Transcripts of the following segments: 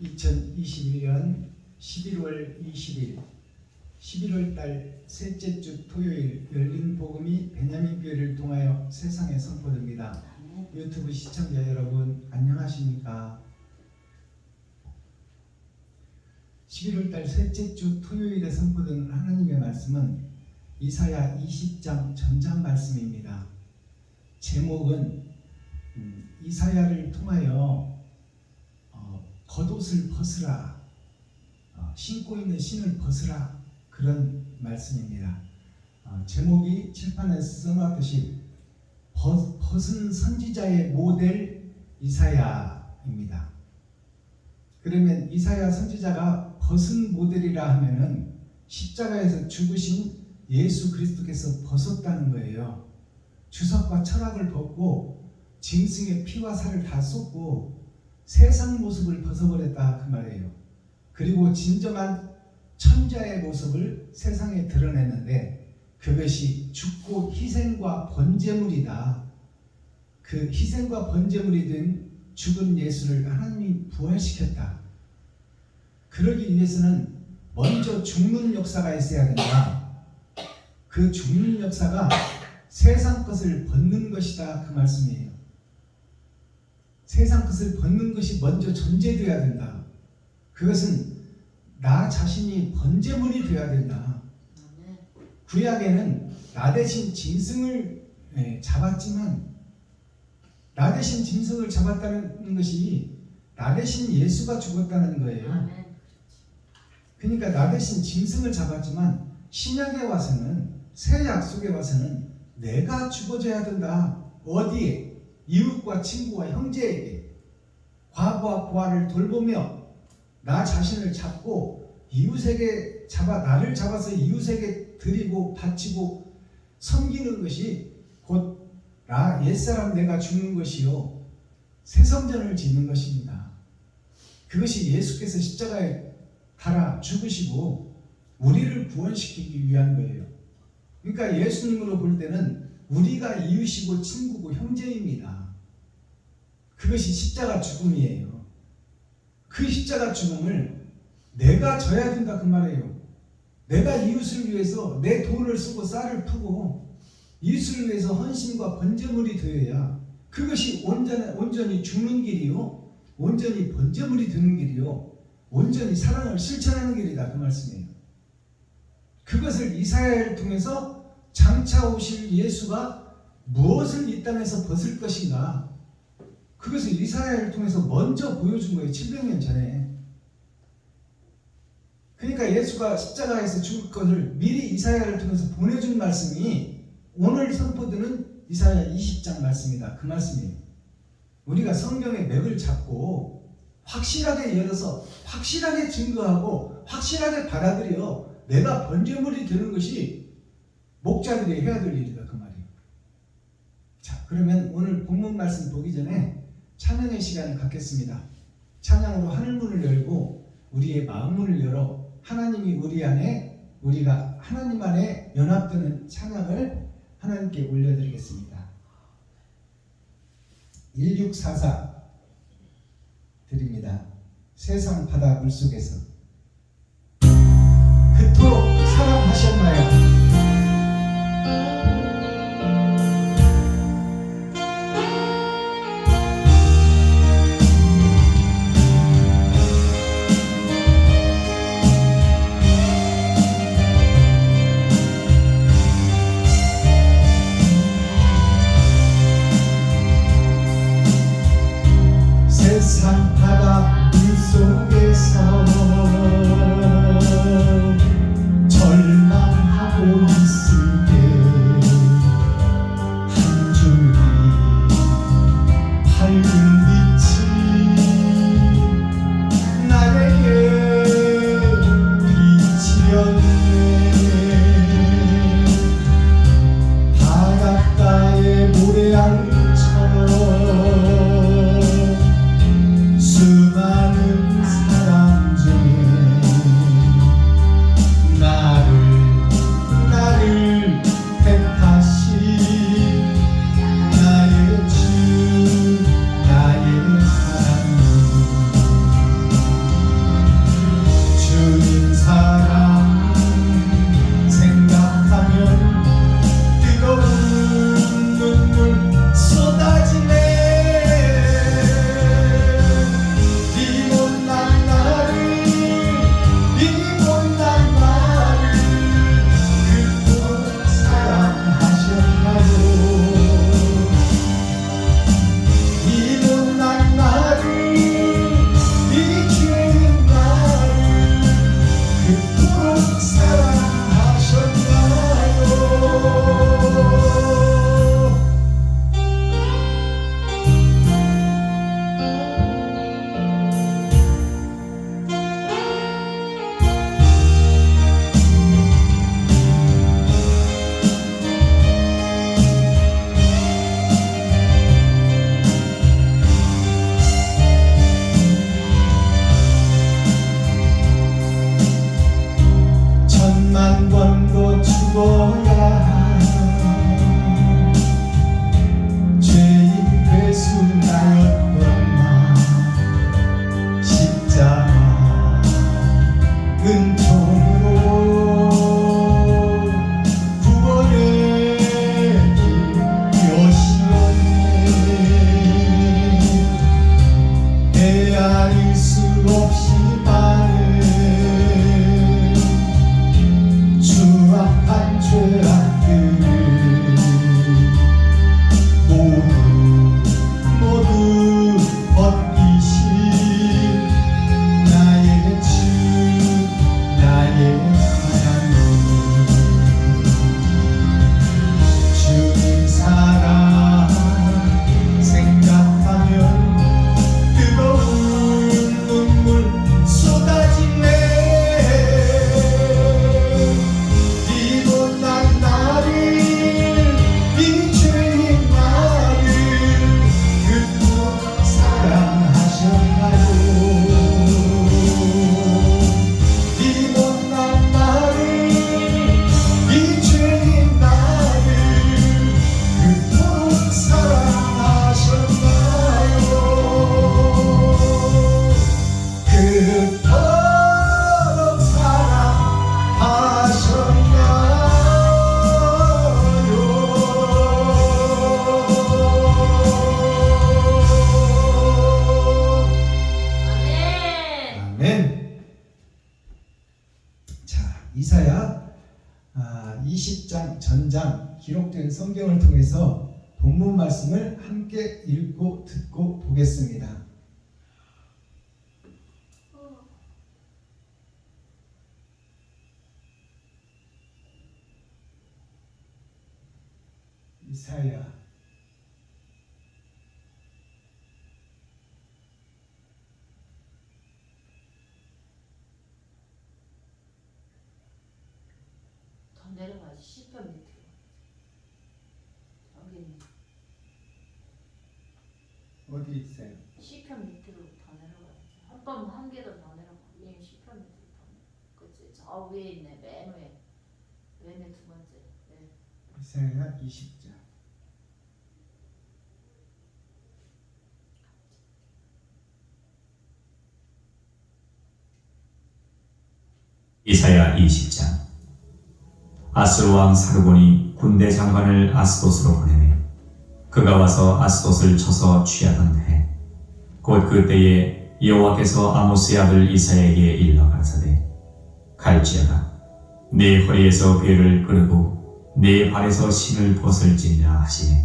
2021년 11월 20일 11월 달 셋째 주 토요일 열린 복음이 베냐민 교회를 통하여 세상에 선포됩니다. 유튜브 시청자 여러분 안녕하십니까? 11월 달 셋째 주 토요일에 선포된 하나님의 말씀은 이사야 20장 전장 말씀입니다. 제목은 이사야를 통하여 겉옷을 벗으라, 신고 있는 신을 벗으라, 그런 말씀입니다. 제목이 칠판에 써놨듯이 벗은 선지자의 모델 이사야입니다. 그러면 이사야 선지자가 벗은 모델이라 하면은 십자가에서 죽으신 예수 그리스도께서 벗었다는 거예요. 주석과 철학을 벗고 짐승의 피와 살을 다 쏟고 세상 모습을 벗어버렸다 그 말이에요. 그리고 진정한 천자의 모습을 세상에 드러냈는데 그것이 죽고 희생과 번제물이다. 그 희생과 번제물이 된 죽은 예수를 하나님이 부활시켰다. 그러기 위해서는 먼저 죽는 역사가 있어야 된다. 그 죽는 역사가 세상 것을 벗는 것이다 그 말씀이에요. 세상 것을 벗는 것이 먼저 전제되어야 된다. 그것은 나 자신이 번제물이 되어야 된다. 구약에는 나 대신 짐승을 잡았지만 나 대신 짐승을 잡았다는 것이 나 대신 예수가 죽었다는 거예요. 그러니까 나 대신 짐승을 잡았지만 신약에 와서는, 새 약속에 와서는 내가 죽어져야 된다. 어디에? 이웃과 친구와 형제에게 과부와 고아를 돌보며 나 자신을 잡고 이웃에게 나를 잡아서 이웃에게 드리고 바치고 섬기는 것이 곧 나 옛사람 내가 죽는 것이요 새 성전을 짓는 것입니다. 그것이 예수께서 십자가에 달아 죽으시고 우리를 구원시키기 위한 거예요. 그러니까 예수님으로 볼 때는 우리가 이웃이고 친구고 형제입니다. 그것이 십자가 죽음이에요. 그 십자가 죽음을 내가 져야 된다 그 말이에요. 내가 이웃을 위해서 내 돈을 쓰고 쌀을 푸고 이웃을 위해서 헌신과 번제물이 되어야 그것이 온전히 죽는 길이요, 온전히 번제물이 되는 길이요, 온전히 사랑을 실천하는 길이다 그 말씀이에요. 그것을 이사야를 통해서 장차 오실 예수가 무엇을 이 땅에서 벗을 것인가, 그것을 이사야를 통해서 먼저 보여준 거예요. 700년 전에. 그러니까 예수가 십자가에서 죽을 것을 미리 이사야를 통해서 보내준 말씀이 오늘 선포되는 이사야 20장 말씀이다 그 말씀이에요. 우리가 성경의 맥을 잡고 확실하게 열어서 확실하게 증거하고 확실하게 받아들여 내가 번제물이 되는 것이 목자들이 해야 될 일이다 그 말이에요. 자, 그러면 오늘 본문 말씀 보기 전에 찬양의 시간을 갖겠습니다. 찬양으로 하늘문을 열고 우리의 마음문을 열어 하나님이 우리 안에, 우리가 하나님 안에 연합되는 찬양을 하나님께 올려드리겠습니다. 1644 드립니다. 세상 바다 물속에서. 그토록 사랑하셨나요? 세상 바다 물속에서 절망하고 있을 때 한 줄기 밝은 빛이 나에게 비치었네. 바닷가의 모래알처럼 수많은 사람 중에 헤아릴 수 없이 많은 추악한 죄악들을 모두 벗기신 나의 주 나의 하나님 주님 사랑 생각하면 뜨거운 눈물 쏟아지네. 이 못난 나를 이 죄인 나를 그토록 사랑하셨나요. 이 못난 나를 이 죄인 나를 그토록 사랑하셨나요. 그토록 사랑하셨나요. 아멘. 자, 이사야 20장 전장 기록된 성경을 통해서 본문 말씀을 함께 읽고 듣고 보겠습니다. 이사야 더 내려가지. 시편 밑으로. 여기 있네. 어디 있어요? 시편 밑으로 더 내려가야지. 한 개 더 내려가. 이 시편 밑으로 더 내려가. 그치? 저 위에 있네. 맨 위에. 맨에 두 번째. 네. 이사야 20장. 이사야 20장. 아수르 왕 사르본이 군대 장관을 아스돗으로 보내매 그가 와서 아스돗을 쳐서 취하던 해 곧 그때에 여호와께서 아모스의 아들 이사야에게 일러 가라사대 갈지어다 네 허리에서 베를 끄르고 네 발에서 신을 벗을지니라 하시매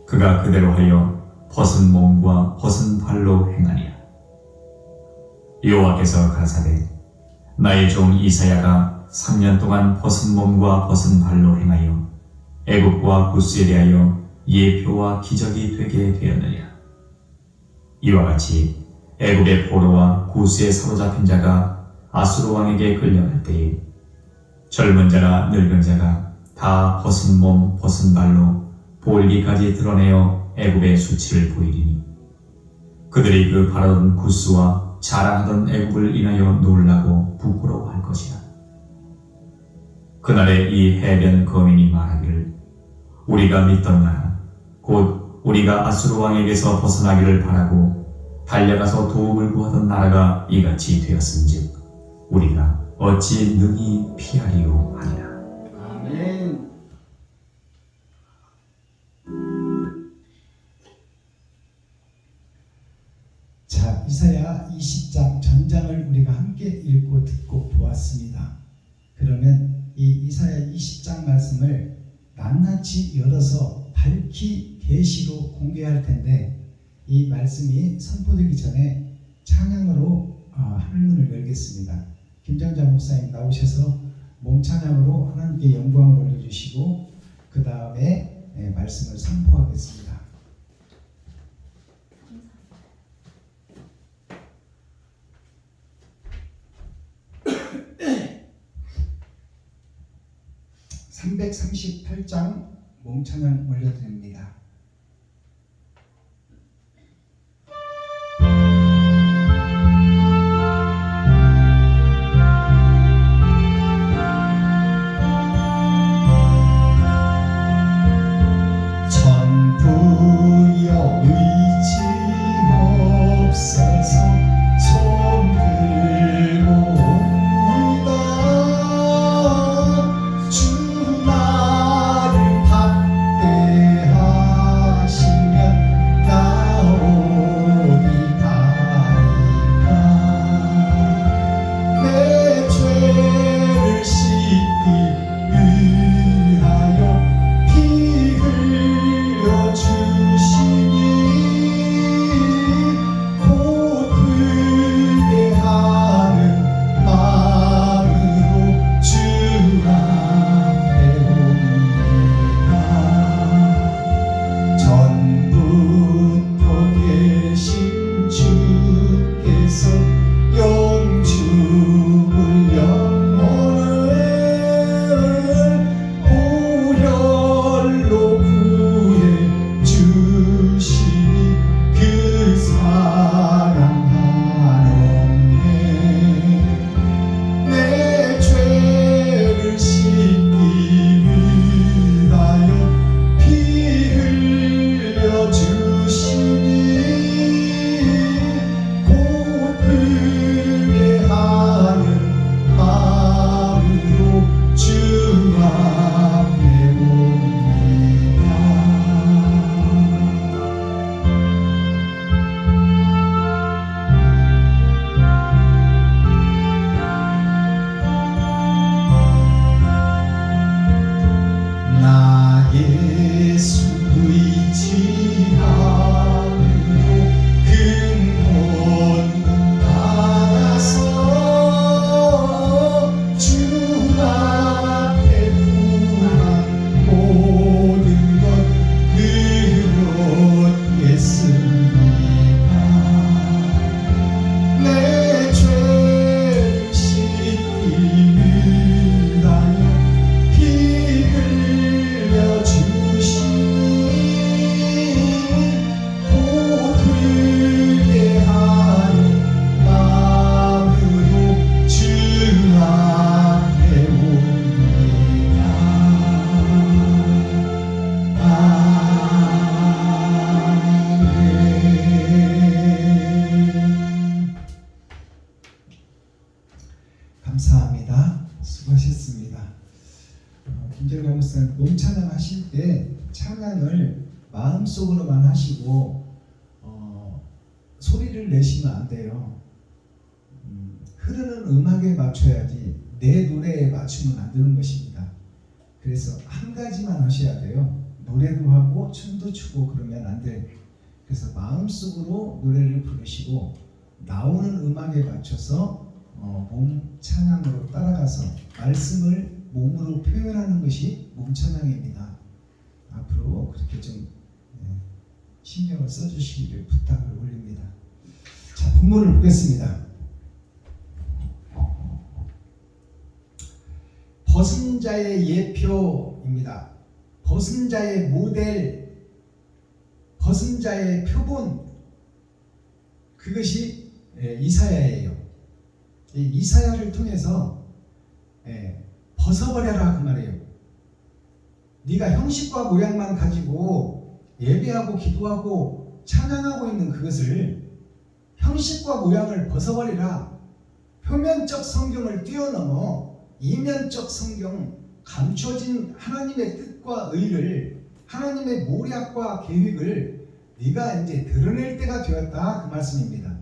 그가 그대로 하여 벗은 몸과 벗은 발로 행하니라. 여호와께서 가라사대 나의 종 이사야가 3년 동안 벗은 몸과 벗은 발로 행하여 애굽과 구스에 대하여 예표와 기적이 되게 되었느니라. 이와 같이 애굽의 포로와 구스에 사로잡힌 자가 아수르 왕에게 끌려갈 때에 젊은 자나 늙은 자가 다 벗은 몸 벗은 발로 볼기까지 드러내어 애굽의 수치를 보이리니 그들이 그 바라던 구스와 자랑하던 애굽을 인하여 놀라고 부끄러워할 것이라. 그날에 이 해변 거민이 말하기를 우리가 믿던 나라 곧 우리가 아수르 왕에게서 벗어나기를 바라고 달려가서 도움을 구하던 나라가 이같이 되었은즉 우리가 어찌 능히 피하리요 하니라. 아멘. 자, 이사야 20장 전장을 우리가 함께 읽고 듣고 보았습니다. 그러면 이 이사야 20장 말씀을 낱낱이 열어서 밝히 계시로 공개할 텐데 이 말씀이 선포되기 전에 찬양으로 하늘문을 열겠습니다. 김정자 목사님 나오셔서 몸찬양으로 하나님께 영광을 올려주시고 그 다음에 말씀을 선포하겠습니다. (338장) 몸찬양 올려드립니다. 전부여 의지 없어서 손 들고 옵니다. 주 나를 받대하라. 수고하셨습니다. 김재룡 목사님 몸찬양 하실 때 찬양을 마음속으로만 하시고 소리를 내시면 안 돼요. 흐르는 음악에 맞춰야지 내 노래에 맞추면 안 되는 것입니다. 그래서 한 가지만 하셔야 돼요. 노래도 하고 춤도 추고 그러면 안 돼요. 그래서 마음속으로 노래를 부르시고 나오는 음악에 맞춰서 몸 찬양으로 따라가서 말씀을 몸으로 표현하는 것이 몸 찬양입니다. 앞으로 그렇게 좀 신경을 써주시기를 부탁을 올립니다. 자, 본문을 보겠습니다. 벗은 자의 예표입니다. 벗은 자의 모델, 벗은 자의 표본, 그것이 이사야예요. 이 이사야를 통해서 벗어버려라 그 말이에요. 네가 형식과 모양만 가지고 예배하고 기도하고 찬양하고 있는 그것을 형식과 모양을 벗어버리라. 표면적 성경을 뛰어넘어 이면적 성경, 감춰진 하나님의 뜻과 의를, 하나님의 모략과 계획을 네가 이제 드러낼 때가 되었다 그 말씀입니다.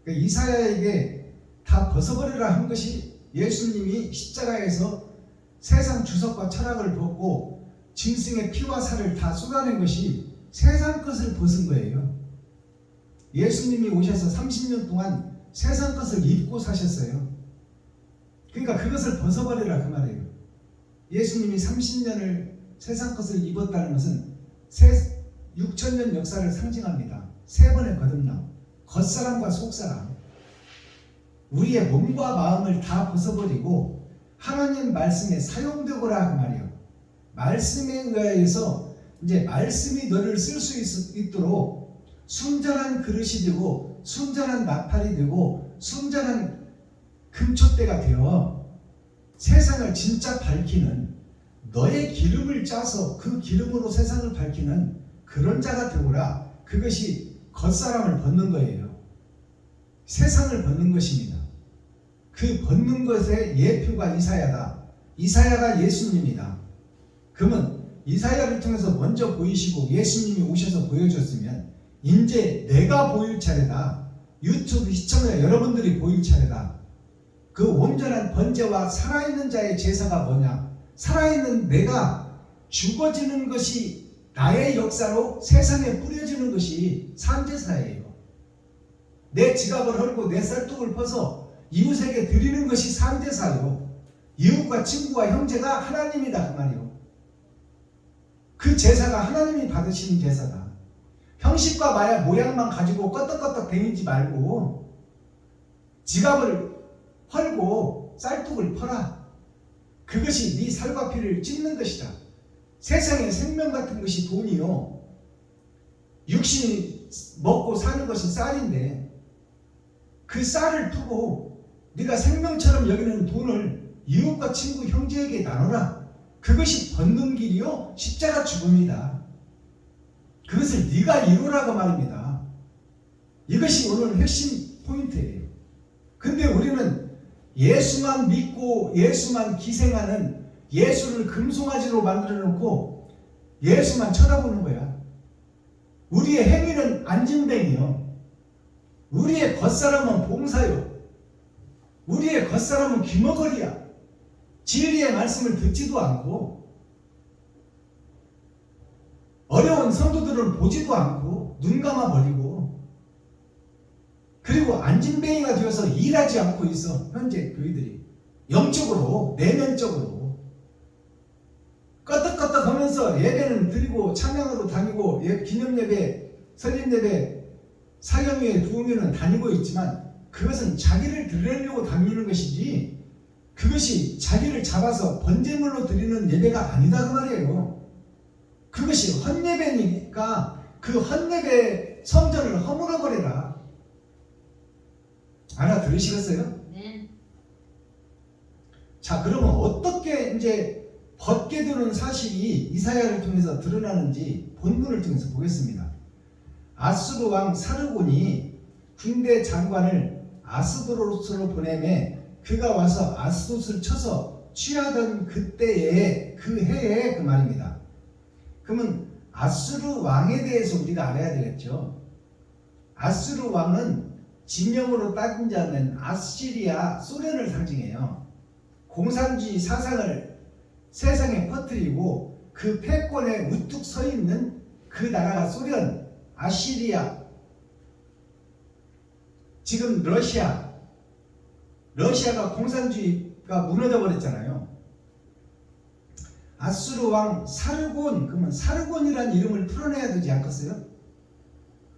그러니까 이사야에게 다 벗어버리라 한 것이 예수님이 십자가에서 세상 주석과 철학을 벗고 짐승의 피와 살을 다 쏟아낸 것이 세상 것을 벗은 거예요. 예수님이 오셔서 30년 동안 세상 것을 입고 사셨어요. 그러니까 그것을 벗어버리라 그 말이에요. 예수님이 30년을 세상 것을 입었다는 것은 6,000년 역사를 상징합니다. 세 번의 거듭남, 겉사람과 속사람, 우리의 몸과 마음을 다 벗어버리고 하나님 말씀에 사용되거라 그 말이에요. 말씀에 의하여서 이제 말씀이 너를 쓸 수 있도록 순전한 그릇이 되고 순전한 나팔이 되고 순전한 금촛대가 되어 세상을 진짜 밝히는, 너의 기름을 짜서 그 기름으로 세상을 밝히는 그런 자가 되오라. 그것이 겉사람을 벗는 거예요. 세상을 벗는 것입니다. 그 벗는 것의 예표가 이사야다. 이사야가 예수님이다. 그러면 이사야를 통해서 먼저 보이시고 예수님이 오셔서 보여줬으면 이제 내가 보일 차례다. 유튜브 시청자 여러분들이 보일 차례다. 그 온전한 번제와 살아있는 자의 제사가 뭐냐? 살아있는 내가 죽어지는 것이 나의 역사로 세상에 뿌려지는 것이 산제사예요. 내 지갑을 헐고 내 쌀떡을 퍼서 이웃에게 드리는 것이 산제사요. 이웃과 친구와 형제가 하나님이다 그 말이요. 그 제사가 하나님이 받으시는 제사다. 형식과 모양만 가지고 껐덕껐덕 다니지 말고 지갑을 헐고 쌀떡을 퍼라. 그것이 네 살과 피를 찢는 것이다. 세상에 생명 같은 것이 돈이요. 육신이 먹고 사는 것이 쌀인데 그 쌀을 두고 네가 생명처럼 여기는 돈을 이웃과 친구 형제에게 나눠라. 그것이 벗는 길이요 십자가 죽음이다. 그것을 네가 이루라고 말입니다. 이것이 오늘 핵심 포인트예요. 근데 우리는 예수만 믿고 예수만 기생하는, 예수를 금송아지로 만들어 놓고 예수만 쳐다보는 거야. 우리의 행위는 안진뱅이요. 우리의 겉사람은 봉사요. 우리의 겉사람은 귀머거리야. 진리의 말씀을 듣지도 않고 어려운 성도들을 보지도 않고 눈 감아버리고 그리고 안진뱅이가 되어서 일하지 않고 있어. 현재 교회들이 영적으로, 내면적으로 껐덕껐덕 하면서 예배는 드리고 찬양으로 다니고 기념예배, 설립예배, 사경회에 두오면은 다니고 있지만 그것은 자기를 드리려고 다니는 것이지 그것이 자기를 잡아서 번제물로 드리는 예배가 아니다 그 말이에요. 그것이 헛예배니까 그 헛예배 성전을 허물어버려라. 알아들으시겠어요? 네. 자, 그러면 어떻게 이제 벗게 되는 사실이 이사야를 통해서 드러나는지 본문을 통해서 보겠습니다. 아수르 왕 사르곤이 군대 장관을 아스도로스로 보내매 그가 와서 아스돗을 쳐서 취하던 그때에 그 해에 그 말입니다. 그러면 아수르 왕에 대해서 우리가 알아야 되겠죠. 아수르 왕은 진영으로 따진다면 아시리아, 소련을 상징해요. 공산주의 사상을 세상에 퍼뜨리고 그 패권에 우뚝 서 있는 그 나라가 소련, 아시리아, 지금 러시아가 공산주의가 무너져 버렸잖아요. 아수르 왕 사르곤, 그러면 사르곤이라는 이름을 풀어내야 되지 않겠어요?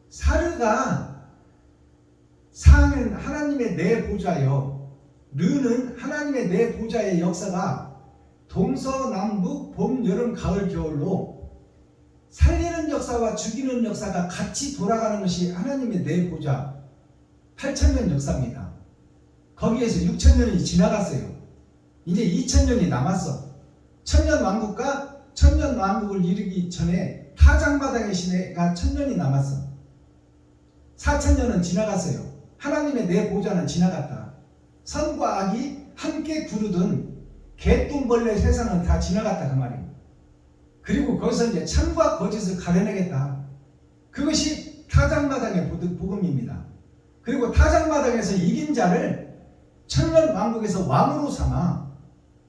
사르가 사는 하나님의 내 보좌요. 르는 하나님의 내 보좌의 역사가 동서남북 봄 여름 가을 겨울로 살리는 역사와 죽이는 역사가 같이 돌아가는 것이 하나님의 내 보좌 8,000년 역사입니다. 거기에서 6,000년이 지나갔어요. 이제 2,000년이 남았어. 천년왕국과 천년왕국을 이루기 전에 타작마당의 시대가 1,000년이 남았어. 4,000년은 지나갔어요. 하나님의 내 보좌는 지나갔다. 선과 악이 함께 구르던 개똥벌레 세상은 다 지나갔다 그 말이에요. 그리고 거기서 이제 참과 거짓을 가려내겠다. 그것이 타작마당의 복음입니다. 그리고 타작마당에서 이긴 자를 천년왕국에서 왕으로 삼아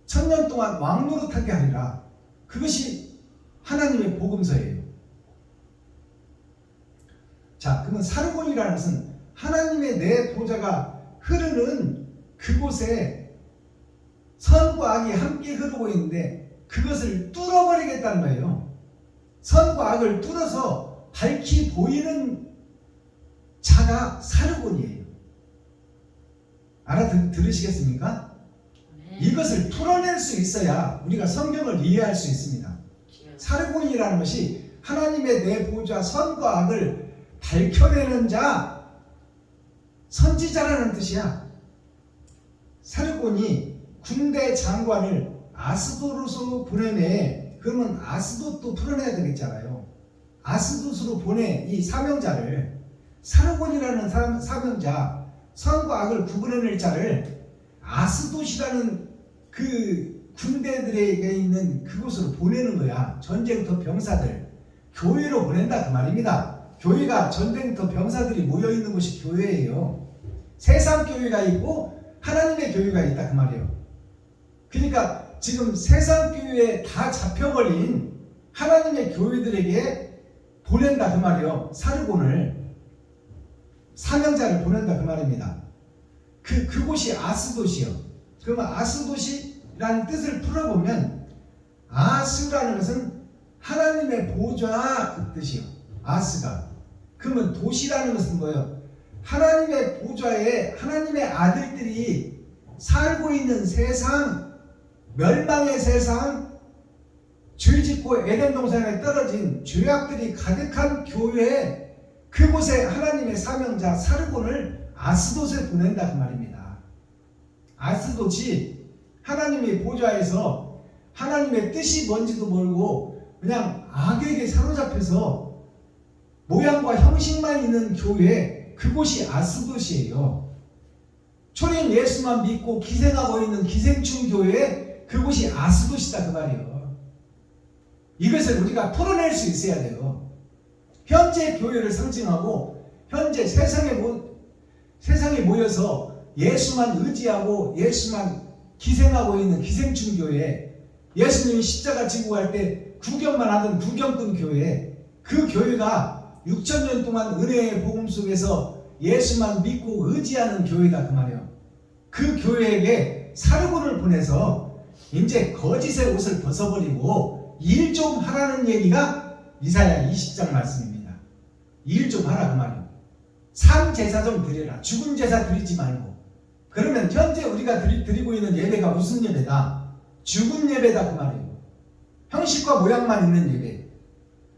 1,000년 동안 왕노릇하게 하리라. 그것이 하나님의 복음서예요. 자, 그러면 사르곤이라는 것은 하나님의 내 보좌가 흐르는 그곳에 선과 악이 함께 흐르고 있는데 그것을 뚫어버리겠다는 거예요. 선과 악을 뚫어서 밝히 보이는 자가 사르곤이에요. 알아들으시겠습니까? 이것을 풀어낼 수 있어야 우리가 성경을 이해할 수 있습니다. 사르곤이라는 것이 하나님의 내 보좌 선과 악을 밝혀내는 자, 선지자라는 뜻이야. 사르곤이 군대 장관을 아스돗으로 보내네. 그러면 아스돗도 풀어내야 되겠잖아요. 아스돗으로 보내 이 사명자를, 사르곤이라는 사명자, 선과 악을 구분해낼 자를 아스돗이라는 그 군대들에게 있는 그곳으로 보내는 거야. 전쟁터 병사들, 교회로 보낸다 그 말입니다. 교회가 전쟁터 병사들이 모여있는 곳이 교회예요. 세상 교회가 있고 하나님의 교회가 있다 그 말이에요. 그러니까 지금 세상 교회에 다 잡혀버린 하나님의 교회들에게 보낸다 그 말이에요. 사르곤을, 사명자를 보낸다 그 말입니다. 그곳이 아스돗이요. 그러면 아스돗이라는 뜻을 풀어보면 아스라는 것은 하나님의 보좌 그 뜻이요. 아스가. 그러면 도시라는 것은 뭐예요? 하나님의 보좌에 하나님의 아들들이 살고 있는 세상, 멸망의 세상, 죄짓고 에덴 동산에 떨어진 죄악들이 가득한 교회, 그곳에 하나님의 사명자 사르곤을 아스돗에 보낸다 그 말입니다. 아스돗이 하나님의 보좌에서 하나님의 뜻이 뭔지도 모르고 그냥 악에게 사로잡혀서 모양과 형식만 있는 교회, 그곳이 아스돗이에요. 초림 예수만 믿고 기생하고 있는 기생충 교회, 그곳이 아스돗이다 그 말이에요. 이것을 우리가 풀어낼 수 있어야 돼요. 현재 교회를 상징하고 현재 세상에 모여서 예수만 의지하고 예수만 기생하고 있는 기생충 교회, 예수님이 십자가 지고 갈 때 구경만 하던 구경꾼 교회, 그 교회가 6,000년 동안 은혜의 복음 속에서 예수만 믿고 의지하는 교회다 그 말이에요. 그 교회에게 사르곤을 보내서 이제 거짓의 옷을 벗어버리고 일 좀 하라는 얘기가 이사야 20장 말씀입니다. 일 좀 하라 그 말이에요. 산 제사 좀 드려라. 죽은 제사 드리지 말고. 그러면 현재 우리가 드리고 있는 예배가 무슨 예배다? 죽은 예배다 그 말이에요. 형식과 모양만 있는 예배.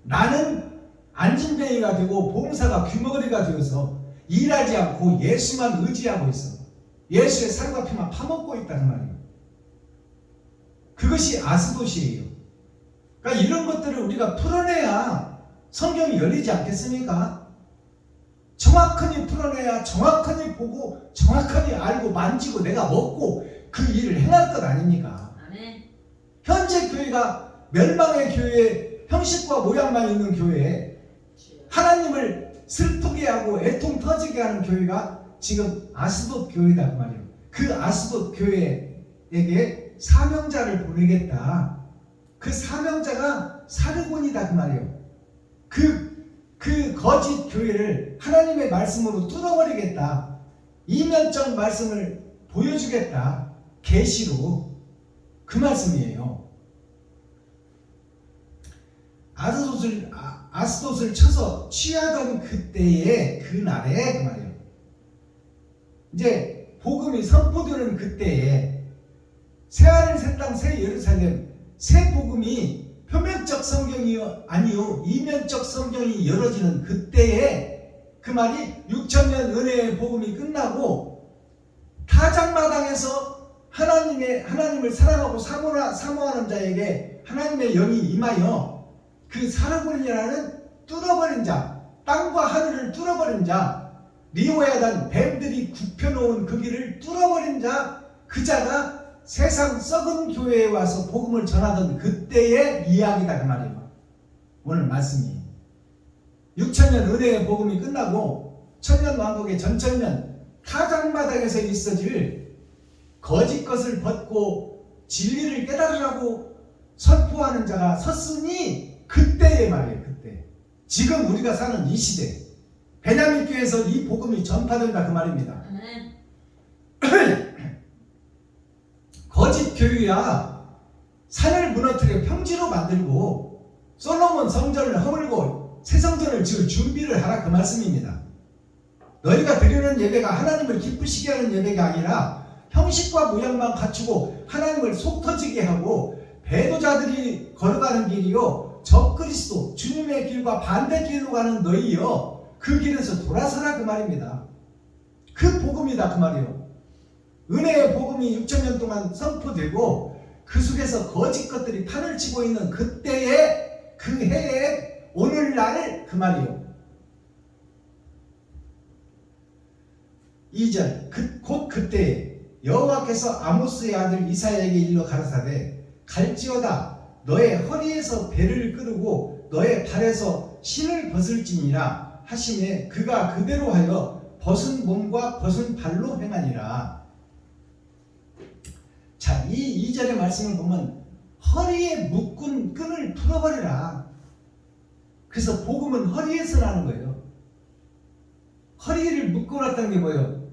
나는 안진뱅이가 되고 봉사가 귀머거리가 되어서 일하지 않고 예수만 의지하고 있어. 예수의 살과 피만 파먹고 있다는 말이에요. 그것이 아스돗이에요. 그러니까 이런 것들을 우리가 풀어내야 성경이 열리지 않겠습니까? 정확하니 풀어내야 정확하니 보고 정확하니 알고 만지고 내가 먹고 그 일을 행할 것 아닙니까? 아멘. 현재 교회가 멸망의 교회, 형식과 모양만 있는 교회, 주여. 하나님을 슬프게 하고 애통 터지게 하는 교회가 지금 아스돗 교회다 그 말이에요. 그 아스돗 교회에게 사명자를 보내겠다. 그 사명자가 사르곤이다 그 말이에요. 그 거짓 교회를 하나님의 말씀으로 뚫어버리겠다. 이면적 말씀을 보여주겠다. 계시로 그 말씀이에요. 아스돗을 쳐서 취하던 그때에 그날에 그 말이에요. 이제 복음이 선포되는 그때에 새하늘 새 땅 새 예루살렘 새 복음이 표면적 성경이 아니요 이면적 성경이 열어지는 그때에 그 말이 6천년 은혜의 복음이 끝나고 타작마당에서 하나님을 사랑하고 사모하는 자에게 하나님의 영이 임하여 그 사르곤이라는 뚫어버린 자, 땅과 하늘을 뚫어버린 자, 리오야단 뱀들이 굽혀놓은 그 길을 뚫어버린 자, 그 자가 세상 썩은 교회에 와서 복음을 전하던 그때의 이야기다 그 말이에요. 오늘 말씀이 6천년 은혜의 복음이 끝나고 천년왕국의 전천년 타작마당에서 있어질 거짓 것을 벗고 진리를 깨달으라고 선포하는 자가 섰으니 그때의 말이에요. 그때 지금 우리가 사는 이 시대 베냐민 교회에서 이 복음이 전파된다 그 말입니다. 거짓 교회야 산을 무너뜨려 평지로 만들고 솔로몬 성전을 허물고 새 성전을 지을 준비를 하라 그 말씀입니다. 너희가 드리는 예배가 하나님을 기쁘시게 하는 예배가 아니라 형식과 모양만 갖추고 하나님을 속 터지게 하고 배도자들이 걸어가는 길이요 적그리스도 주님의 길과 반대 길로 가는 너희여 그 길에서 돌아서라 그 말입니다. 그 복음이다 그 말이에요. 은혜의 복음이 6천년 동안 선포되고 그 속에서 거짓 것들이 판을 치고 있는 그때의 그 해에 오늘날 그 말이에요. 2절 곧 그때에 여호와께서 아모스의 아들 이사야에게 일러 가라사대 갈지어다 너의 허리에서 배를 끄르고 너의 발에서 신을 벗을지니라 하시매 그가 그대로 하여 벗은 몸과 벗은 발로 행하니라. 자, 이 2절의 말씀을 보면 허리에 묶은 끈을 풀어버리라. 그래서 복음은 허리에서 나는 거예요. 허리를 묶어놨다는 게 뭐예요?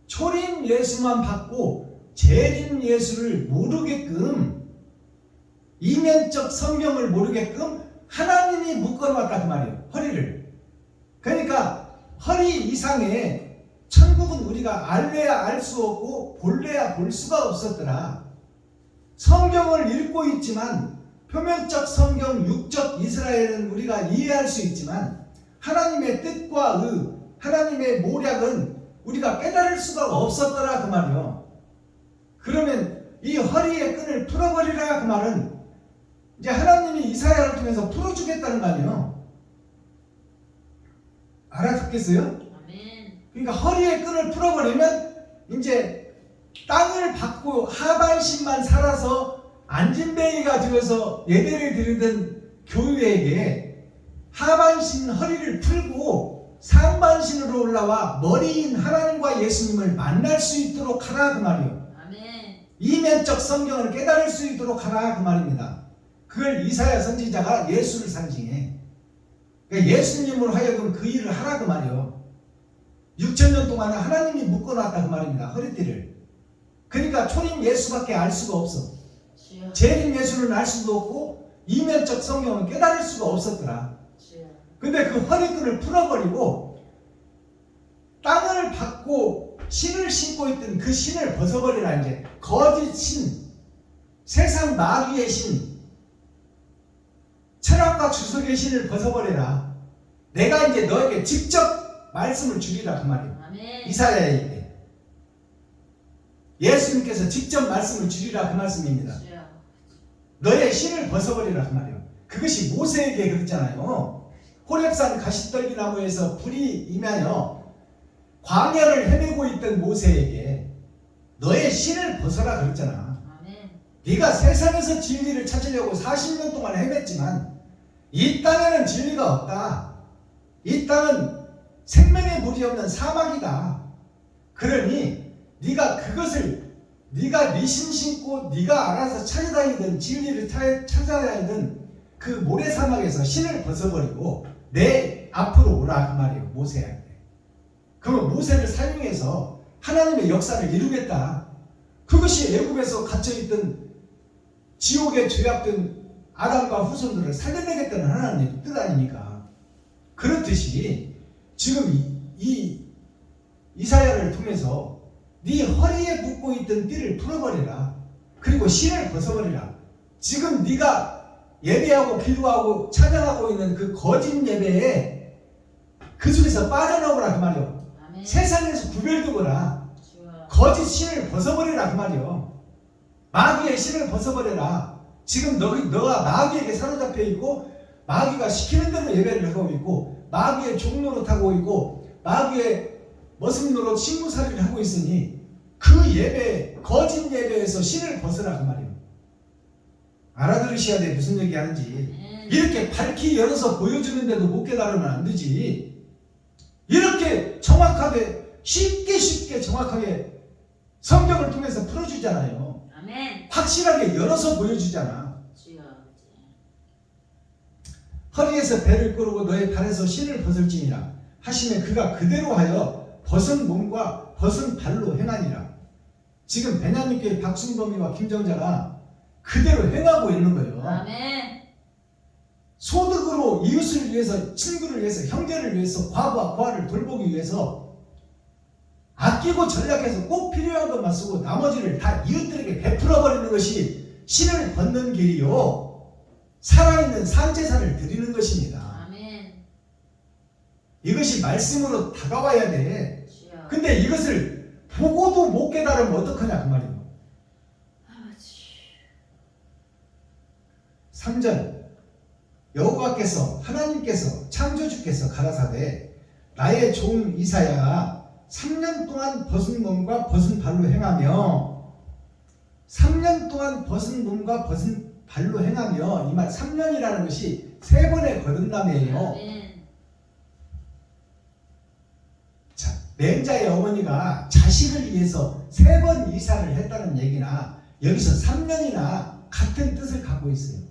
초림 예수만 받고 재림 예수를 모르게끔 이면적 성경을 모르게끔 하나님이 묶어놨다 그 말이에요. 허리를. 그러니까 허리 이상에 천국은 우리가 알래야 알 수 없고 볼래야 볼 수가 없었더라. 성경을 읽고 있지만 표면적 성경 육적 이스라엘은 우리가 이해할 수 있지만 하나님의 뜻과 하나님의 모략은 우리가 깨달을 수가 없었더라 그 말이요. 그러면 이 허리의 끈을 풀어버리라 그 말은 이제 하나님이 이사야를 통해서 풀어주겠다는 거 아니에요. 알아듣겠어요? 그러니까 허리의 끈을 풀어버리면 이제 땅을 받고 하반신만 살아서 안진뱅이가 되어서 예배를 드리던 교회에게 하반신 허리를 풀고 상반신으로 올라와 머리인 하나님과 예수님을 만날 수 있도록 하라 그 말이에요. 이면적 성경을 깨달을 수 있도록 하라 그 말입니다. 그걸 이사야 선지자가 예수를 상징해. 그러니까 예수님으로 하여금 그 일을 하라 그 말이에요. 6천년 동안 하나님이 묶어놨다 그 말입니다. 허리띠를. 그러니까 초림 예수밖에 알 수가 없어. 재림 예수는 알 수도 없고 이면적 성경은 깨달을 수가 없었더라. 근데 그 허리끈을 풀어버리고 땅을 받고 신을 신고 있던 그 신을 벗어버리라. 이제 거짓 신, 세상 마귀의 신, 철학과 주석의 신을 벗어버려라. 내가 이제 너에게 직접 말씀을 주리라 그 말이에요. 이사야에게 예수님께서 직접 말씀을 주리라 그 말씀입니다. 너의 신을 벗어버리라 그 말이에요. 그것이 모세에게 그랬잖아요. 호렙산 가시떨기 나무에서 불이 임하여 광야를 헤매고 있던 모세에게 너의 신을 벗어라 그랬잖아. 아멘. 네가 세상에서 진리를 찾으려고 40년 동안 헤맸지만 이 땅에는 진리가 없다. 이 땅은 생명의 물이 없는 사막이다. 그러니 네가 그것을 네가 네 신 신고 네가 알아서 찾아다니던 진리를 찾아다니던 그 모래사막에서 신을 벗어버리고 내 앞으로 오라 그 말이에요. 모세한테. 그러면 모세를 사용해서 하나님의 역사를 이루겠다. 그것이 애굽에서 갇혀있던 지옥에 죄악된 아담과 후손들을 살려내겠다는 하나님의 뜻 아닙니까? 그렇듯이 지금 이 이사야를 통해서 네 허리에 묶고 있던 띠를 풀어버려라. 그리고 신을 벗어버리라. 지금 네가 예배하고 기도하고 찬양하고 있는 그 거짓 예배에 그 속에서 빠져나오라 그 말이요. 아멘. 세상에서 구별되거라. 주여. 거짓 신을 벗어버리라 그 말이요. 마귀의 신을 벗어버려라. 지금 너가 마귀에게 사로잡혀 있고 마귀가 시키는 대로 예배를 하고 있고 마귀의 종노릇하고 있고 마귀의 머슴노릇 신부살이를 하고 있으니 그 예배, 거짓 예배에서 신을 벗으라 그 말이에요. 알아들으셔야 돼. 무슨 얘기하는지. 이렇게 밝히 열어서 보여주는데도 못 깨달으면 안 되지. 이렇게 정확하게 쉽게 정확하게 성경을 통해서 풀어주잖아요. 아멘. 확실하게 열어서 보여주잖아. 주여. 허리에서 배를 끌고 너의 발에서 신을 벗을지니라 하시면 그가 그대로 하여 벗은 몸과 벗은 발로 행하니라. 지금 베냐민교회 박순범이와 김정자가 그대로 행하고 있는 거예요. 아멘. 소득으로 이웃을 위해서, 친구를 위해서, 형제를 위해서, 과부와 고아를 돌보기 위해서 아끼고 전략해서 꼭 필요한 것만 쓰고 나머지를 다 이웃들에게 베풀어 버리는 것이 신을 벗는 길이요, 살아있는 산제사를 드리는 것입니다. 아멘. 이것이 말씀으로 다가와야 돼. 주여. 근데 이것을 보고도 못 깨달으면 어떡하냐 그 말이에요. 아버지. 3절 여호와께서 하나님께서 창조주께서 가라사대 나의 종 이사야가 3년 동안 벗은 몸과 벗은 발로 행하며 3년 동안 벗은 몸과 벗은 발로 행하며, 이 말 3년이라는 것이 3번의 거듭남이에요. 아멘. 자, 맹자의 어머니가 자식을 위해서 3번 이사를 했다는 얘기나 여기서 3년이나 같은 뜻을 갖고 있어요.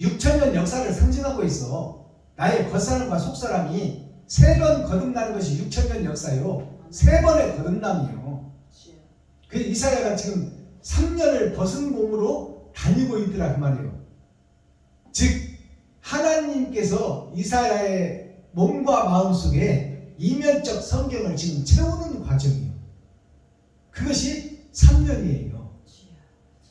6천년 역사를 상징하고 있어. 나의 겉사람과 속사람이 3번 거듭나는 것이 6천년 역사요. 3번의 거듭남이요. 주여. 그 이사야가 지금 3년을 벗은 몸으로 다니고 있더라 그 말이에요. 즉 하나님께서 이사야의 몸과 마음 속에 이면적 성경을 지금 채우는 과정이에요. 그것이 3년이에요.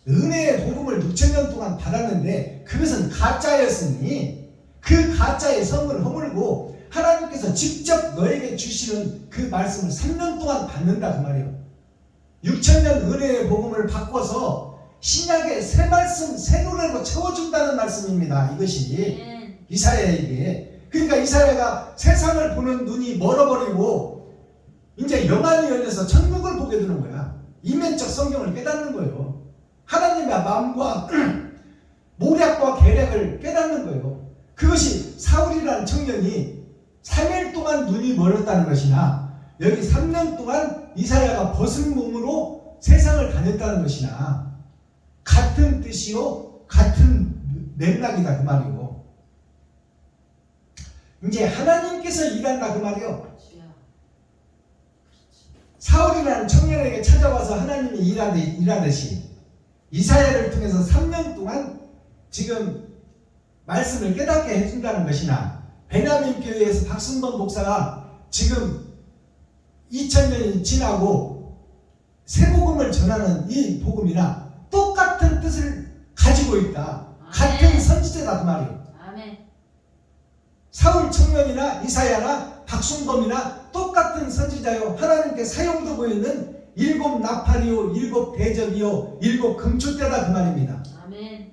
은혜의 복음을 6천년 동안 받았는데 그것은 가짜였으니 그 가짜의 성을 허물고 하나님께서 직접 너에게 주시는 그 말씀을 3년 동안 받는다 그 말이에요. 6천년 은혜의 복음을 바꿔서 신약의 새 말씀, 새 노래로 채워준다는 말씀입니다. 이것이 이사야에게. 그러니까 이사야가 세상을 보는 눈이 멀어버리고 이제 영안이 열려서 천국을 보게 되는 거야. 이면적 성경을 깨닫는 거예요. 하나님의 마음과 모략과 계략을 깨닫는 거예요. 그것이 사울이라는 청년이 3일 동안 눈이 멀었다는 것이나 여기 3년 동안 이사야가 벗은 몸으로 세상을 다녔다는 것이나 같은 뜻이요, 같은 맥락이다 그 말이고, 이제 하나님께서 일한다 그 말이요. 사울이라는 청년에게 찾아와서 하나님이 일하듯이 이사야를 통해서 3년 동안 지금 말씀을 깨닫게 해준다는 것이나, 베냐민 교회에서 박순범 목사가 지금 2000년이 지나고 새복음을 전하는 이 복음이나 똑같은 뜻을 가지고 있다. 같은 선지자다 그 말이에요. 아멘. 사울 청년이나 이사야나 박순범이나 똑같은 선지자요, 하나님께 사용되고 있는 7 나팔이요, 7 대접이요, 7 금초대다 그 말입니다. 아멘.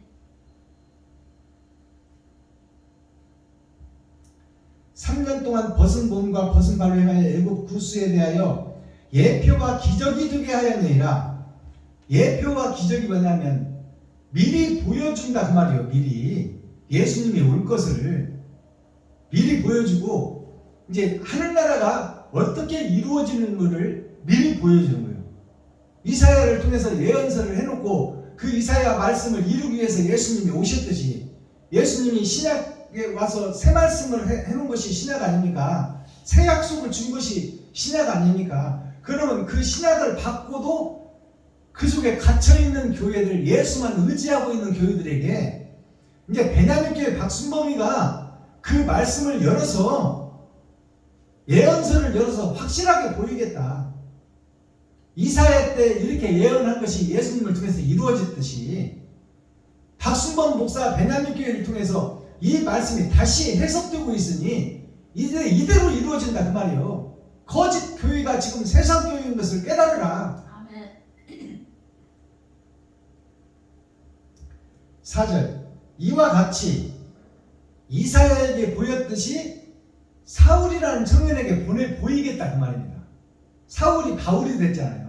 3년 동안 벗은 몸과 벗은 발로 행하여 애굽 구스에 대하여 예표와 기적이 되게 하였느니라. 예표와 기적이 뭐냐면 미리 보여준다 그 말이에요. 미리 예수님이 올 것을 미리 보여주고 이제 하늘나라가 어떻게 이루어지는 것을 미리 보여주는 거예요. 이사야를 통해서 예언서를 해놓고 그 이사야 말씀을 이루기 위해서 예수님이 오셨듯이 예수님이 신약에 와서 새 말씀을 해놓은 것이 신약 아닙니까? 새 약속을 준 것이 신약 아닙니까? 그러면 그 신약을 받고도 그 속에 갇혀있는 교회들, 예수만 의지하고 있는 교회들에게 이제 베냐민 교회 박순범이가 그 말씀을 열어서 예언서를 열어서 확실하게 보이겠다. 이사야 때 이렇게 예언한 것이 예수님을 통해서 이루어졌듯이 박순범 목사 베냐민 교회를 통해서 이 말씀이 다시 해석되고 있으니 이제 이대로 이루어진다 그 말이에요. 거짓 교회가 지금 세상 교회인 것을 깨달으라. 아멘. 4절 이와 같이 이사야에게 보였듯이 사울이라는 청년에게 보이겠다 그 말입니다. 사울이 바울이 됐잖아요.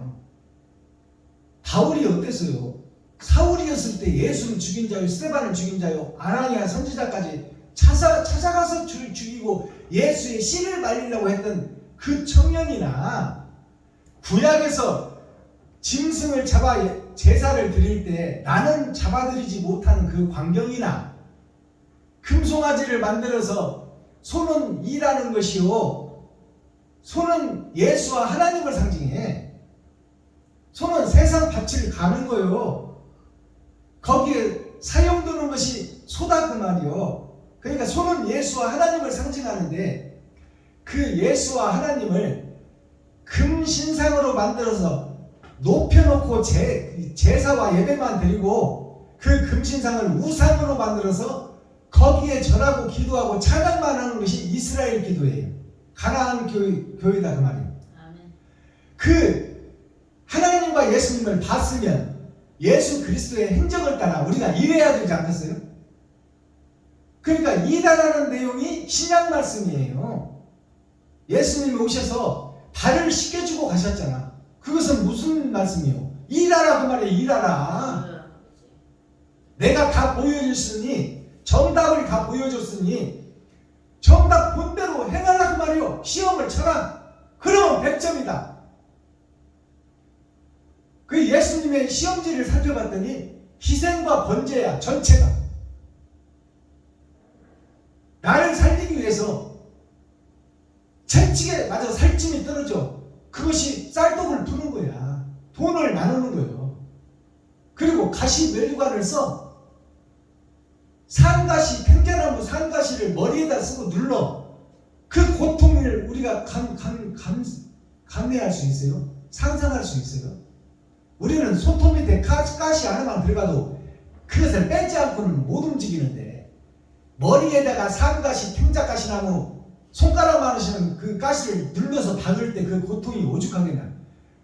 바울이 어땠어요? 사울이었을 때 예수를 죽인 자요, 스데반을 죽인 자요, 아나니아 선지자까지 찾아가서 죽이고 예수의 씨를 말리려고 했던 그 청년이나 구약에서 짐승을 잡아 제사를 드릴 때 나는 잡아드리지 못하는 그 광경이나 금송아지를 만들어서 손은 이라는 것이요, 손은 예수와 하나님을 상징해. 손은 세상 밭을 가는 거요. 거기에 사용되는 것이 소다 그 말이요. 그러니까 손은 예수와 하나님을 상징하는데 그 예수와 하나님을 금신상으로 만들어서 높여놓고 제사와 예배만 드리고 그 금신상을 우상으로 만들어서 거기에 절하고 기도하고 찬양만 하는 것이 이스라엘 기도예요. 가나안 교회다 그 말이에요. 아멘. 그 하나님과 예수님을 봤으면 예수 그리스도의 행적을 따라 우리가 일해야 되지 않겠어요? 그러니까 일하라는 내용이 신약 말씀이에요. 예수님이 오셔서 발을 씻겨주고 가셨잖아. 그것은 무슨 말씀이에요? 일하라 그 말이에요. 일하라. 내가 다 보여줬으니, 정답을 다 보여줬으니 정답 본대로 행하라 그 말이에요. 시험을 쳐라. 그러면 100점이다. 그 예수님의 시험지를 살펴봤더니 희생과 번제야 전체가. 나를 살리기 위해서 채찍에 맞아 살찜이 떨어져. 그것이 쌀떡을 푸는 거야. 돈을 나누는 거예요. 그리고 가시 면류관을 써. 산가시, 팽개나무 산가시를 머리에다 쓰고 눌러. 그 고통을 우리가 감내할 수 있어요? 상상할 수 있어요? 우리는 손톱 밑에 가시 하나만 들어가도 그것을 빼지 않고는 못 움직이는데 머리에다가 산가시, 팽자가시나무 손가락만 하시는 그 가시를 눌러서 박을 때 그 고통이 오죽하겠나.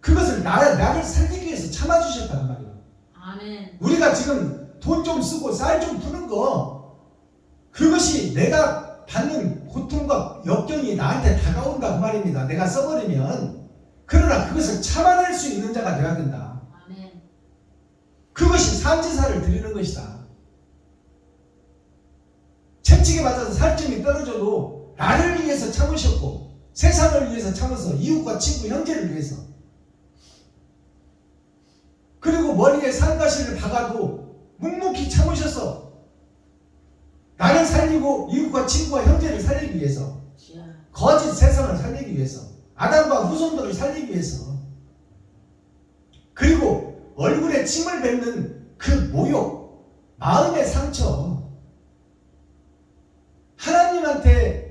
그것을 나를 살리기 위해서 참아주셨단 말이에요. 아멘. 우리가 지금 돈 좀 쓰고 쌀 좀 푸는 거, 그것이 내가 받는 고통과 역경이 나한테 다가온다 그 말입니다. 내가 써버리면. 그러나 그것을 참아낼 수 있는 자가 되어야 된다. 아멘. 그것이 산지사를 드리는 것이다. 채찍에 맞아서 살점이 떨어져도 나를 위해서 참으셨고 세상을 위해서 참아서 이웃과 친구 형제를 위해서, 그리고 머리에 산가시를 박아도 묵묵히 참으셔서 나를 살리고 이웃과 친구와 형제를 살리기 위해서, 거짓 세상을 살리기 위해서, 아담과 후손들을 살리기 위해서, 그리고 얼굴에 침을 뱉는 그 모욕, 마음의 상처, 하나님한테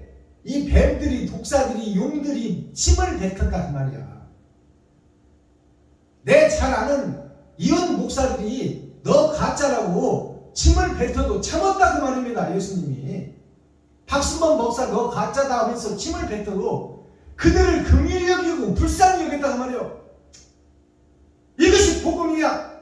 이 뱀들이, 독사들이, 용들이 침을 뱉었다 그 말이야. 내 잘 아는 이웃 목사들이 너 가짜라고 침을 뱉어도 참았다 그 말입니다. 예수님이 박순범 목사 너 가짜다 하면서 침을 뱉어도 그들을 긍휼히 여기고 불쌍히 여겼다 그 말이에요. 이것이 복음이야.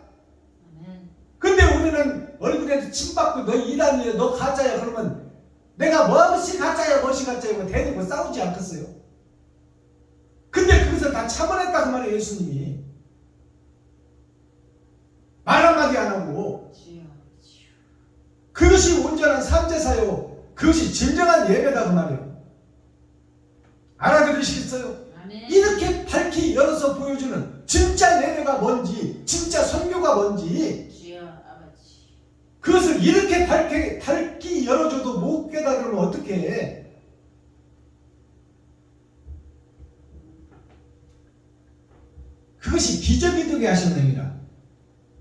근데 우리는 얼굴에 침 받고 너 이단이야, 너 가짜야 그러면 내가 무엇이 가짜야 무엇이 가짜야 대놓고 싸우지 않겠어요? 근데 그것을 다 참아냈다 그 말이에요. 예수님이 말 한마디 안 하고. 그것이 온전한 삼제사요, 그것이 진정한 예배다 그 말이에요. 알아들으시겠어요? 아멘. 이렇게 밝히 열어서 보여주는 진짜 예배가 뭔지, 진짜 선교가 뭔지, 주여 아버지. 그것을 이렇게 밝히 열어줘도 못 깨달으면 어떻게 해? 그것이 기적이 되게 하셨느니라.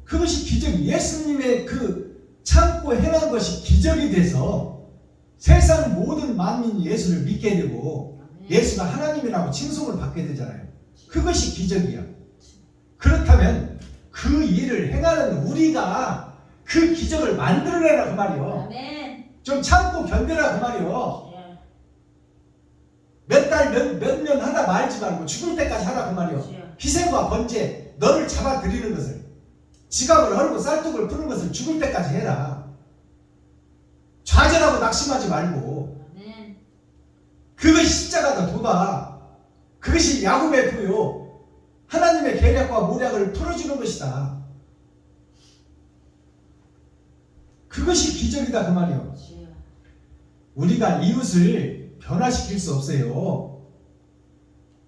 그것이 기적이, 예수님의 그 참고 행한 것이 기적이 돼서 세상 모든 만민이 예수를 믿게 되고 예수가 하나님이라고 칭송을 받게 되잖아요. 그것이 기적이야. 그렇다면 그 일을 행하는 우리가 그 기적을 만들어내라 그 말이요. 아멘. 좀 참고 견뎌라 그 말이요. 주여. 몇 달, 몇 년 하다 말지 말고 죽을 때까지 하라 그 말이요. 주여. 희생과 번제, 너를 잡아들이는 것을, 지갑을 헐고 쌀떡을 푸는 것을 죽을 때까지 해라. 좌절하고 낙심하지 말고. 아멘. 그것이 십자가다 도다. 그것이 야곱의 부요, 하나님의 계략과 모략을 풀어주는 것이다. 그것이 기적이다 그 말이요. 주여. 우리가 이웃을 변화시킬 수 없어요.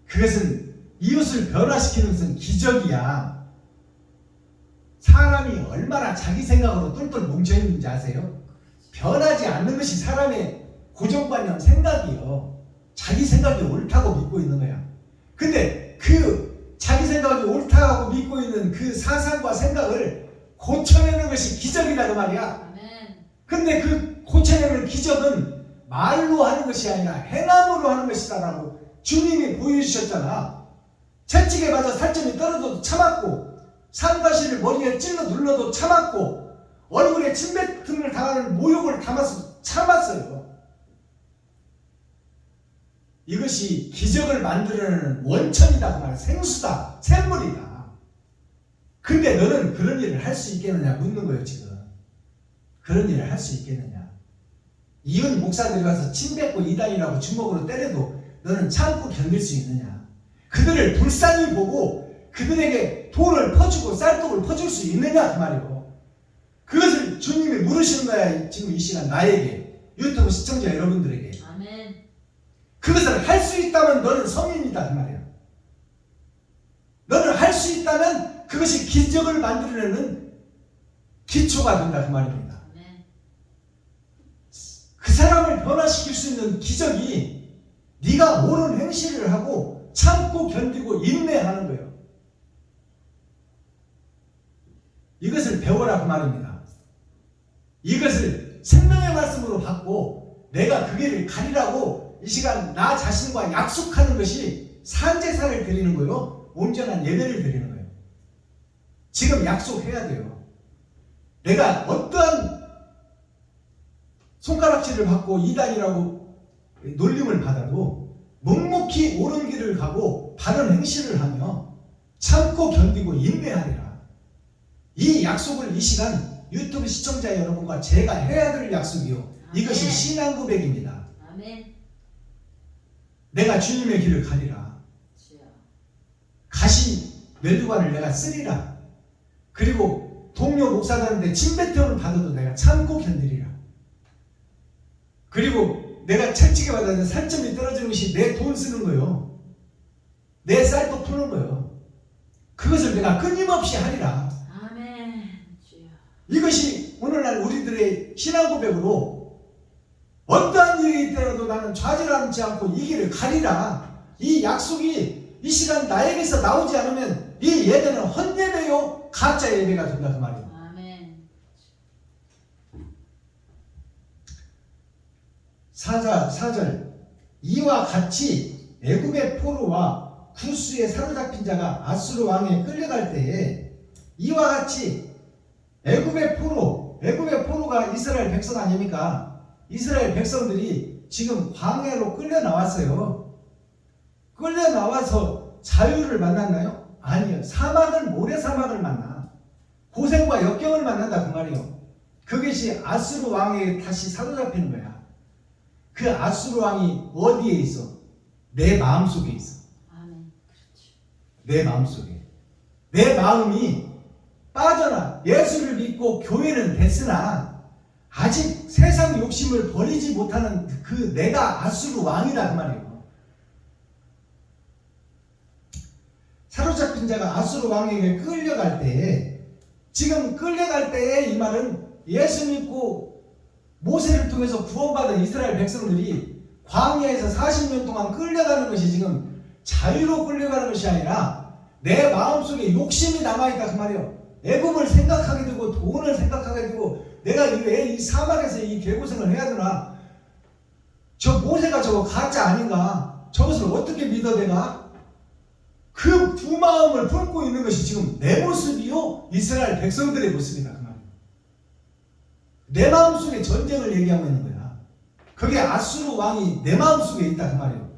그것은 이웃을 변화시키는 것은 기적이야. 사람이 얼마나 자기 생각으로 똘똘 뭉쳐있는지 아세요? 변하지 않는 것이 사람의 고정관념 생각이요. 자기 생각이 옳다고 믿고 있는 거야. 근데 그 자기 생각이 옳다고 믿고 있는 그 사상과 생각을 고쳐내는 것이 기적이다 그 말이야. 아멘. 근데 그 고쳐내는 기적은 말로 하는 것이 아니라 행함으로 하는 것이다라고 주님이 보여주셨잖아. 채찍에 맞아 살점이 떨어져도 참았고, 상가시를 머리에 찔러 눌러도 참았고, 얼굴에 침뱉음을 당하는 모욕을 담아서 참았어요. 이것이 기적을 만들어내는 원천이다 그 말이야. 생수다, 샘물이다. 근데 너는 그런 일을 할 수 있겠느냐 묻는 거예요 지금. 그런 일을 할 수 있겠느냐. 이은 목사들이 와서 침뱉고 이단이라고 주먹으로 때려도 너는 참고 견딜 수 있느냐. 그들을 불쌍히 보고 그들에게 돌을 퍼주고 쌀떡을 퍼줄 수 있느냐 그 말이고. 그것을 주님이 물으시는 거야 지금 이 시간 나에게, 유튜브 시청자 여러분들에게. 아멘. 그것을 할 수 있다면 너는 성인이다 그 말이야. 너는 할 수 있다면 그것이 기적을 만들어내는 기초가 된다 그 말입니다. 아멘. 그 사람을 변화시킬 수 있는 기적이 네가 옳은 행실을 하고 참고 견디고 인내하는 거예요. 이것을 배워라 그 말입니다. 이것을 생명의 말씀으로 받고 내가 그 길을 가리라고 이 시간 나 자신과 약속하는 것이 산제사를 드리는 거요, 온전한 예배를 드리는 거예요. 지금 약속해야 돼요. 내가 어떠한 손가락질을 받고 이단이라고 놀림을 받아도 묵묵히 옳은 길을 가고 바른 행실을 하며 참고 견디고 인내하리라. 이 약속을 이 시간 유튜브 시청자 여러분과 제가 해야 될 약속이요. 이것이 신앙 고백입니다. 아멘. 내가 주님의 길을 가리라. 주여. 가시 면류관을 내가 쓰리라. 그리고 동료 목사들한테 침뱉음을 받아도 내가 참고 견디리라. 그리고 내가 채찍에 받았는데 살점이 떨어지는 것이 내 돈 쓰는 거요, 내 쌀도 푸는 거요, 그것을 내가 끊임없이 하리라. 아멘. 주여. 이것이 오늘날 우리들의 신앙 고백으로 어떠한 일이 있더라도 나는 좌절하지 않고 이 길을 가리라. 이 약속이 이 시간 나에게서 나오지 않으면 이 예배는 헛예배요 가짜 예배가 된다 그 말이에요. 아멘. 4절 이와 같이 애굽의 포로와 구스에 사로잡힌 자가 아수르 왕에 끌려갈 때에 이와 같이 애굽의 포로가 이스라엘 백성 아닙니까? 이스라엘 백성들이 지금 광야로 끌려 나왔어요. 끌려 나와서 자유를 만났나요? 아니요. 모래사막을 만나. 고생과 역경을 만난다 그 말이요. 그것이 아수르 왕에 다시 사로잡히는 거야. 그 아수르 왕이 어디에 있어? 내 마음속에 있어. 아멘. 그렇지. 내 마음속에. 내 마음이 빠져나 예수를 믿고 교회는 됐으나 아직 세상 욕심을 버리지 못하는 그 내가 아수르 왕이다 그 말이에요. 사로잡힌 자가 아수르 왕에게 끌려갈 때에, 지금 끌려갈 때에 이 말은 예수 믿고 모세를 통해서 구원받은 이스라엘 백성들이 광야에서 40년 동안 끌려가는 것이 지금 자유로 끌려가는 것이 아니라 내 마음속에 욕심이 남아있다 그 말이에요. 애굽을 생각하게 되고 돈을 생각하게 되고 내가 왜 이 사막에서 이 개고생을 해야 되나? 저 모세가 저거 가짜 아닌가? 저것을 어떻게 믿어 내가? 그 두 마음을 품고 있는 것이 지금 내 모습이요 이스라엘 백성들의 모습이다 그 말이에요. 내 마음속에 전쟁을 얘기하고 있는 거야. 그게 아수르 왕이 내 마음속에 있다 그 말이에요.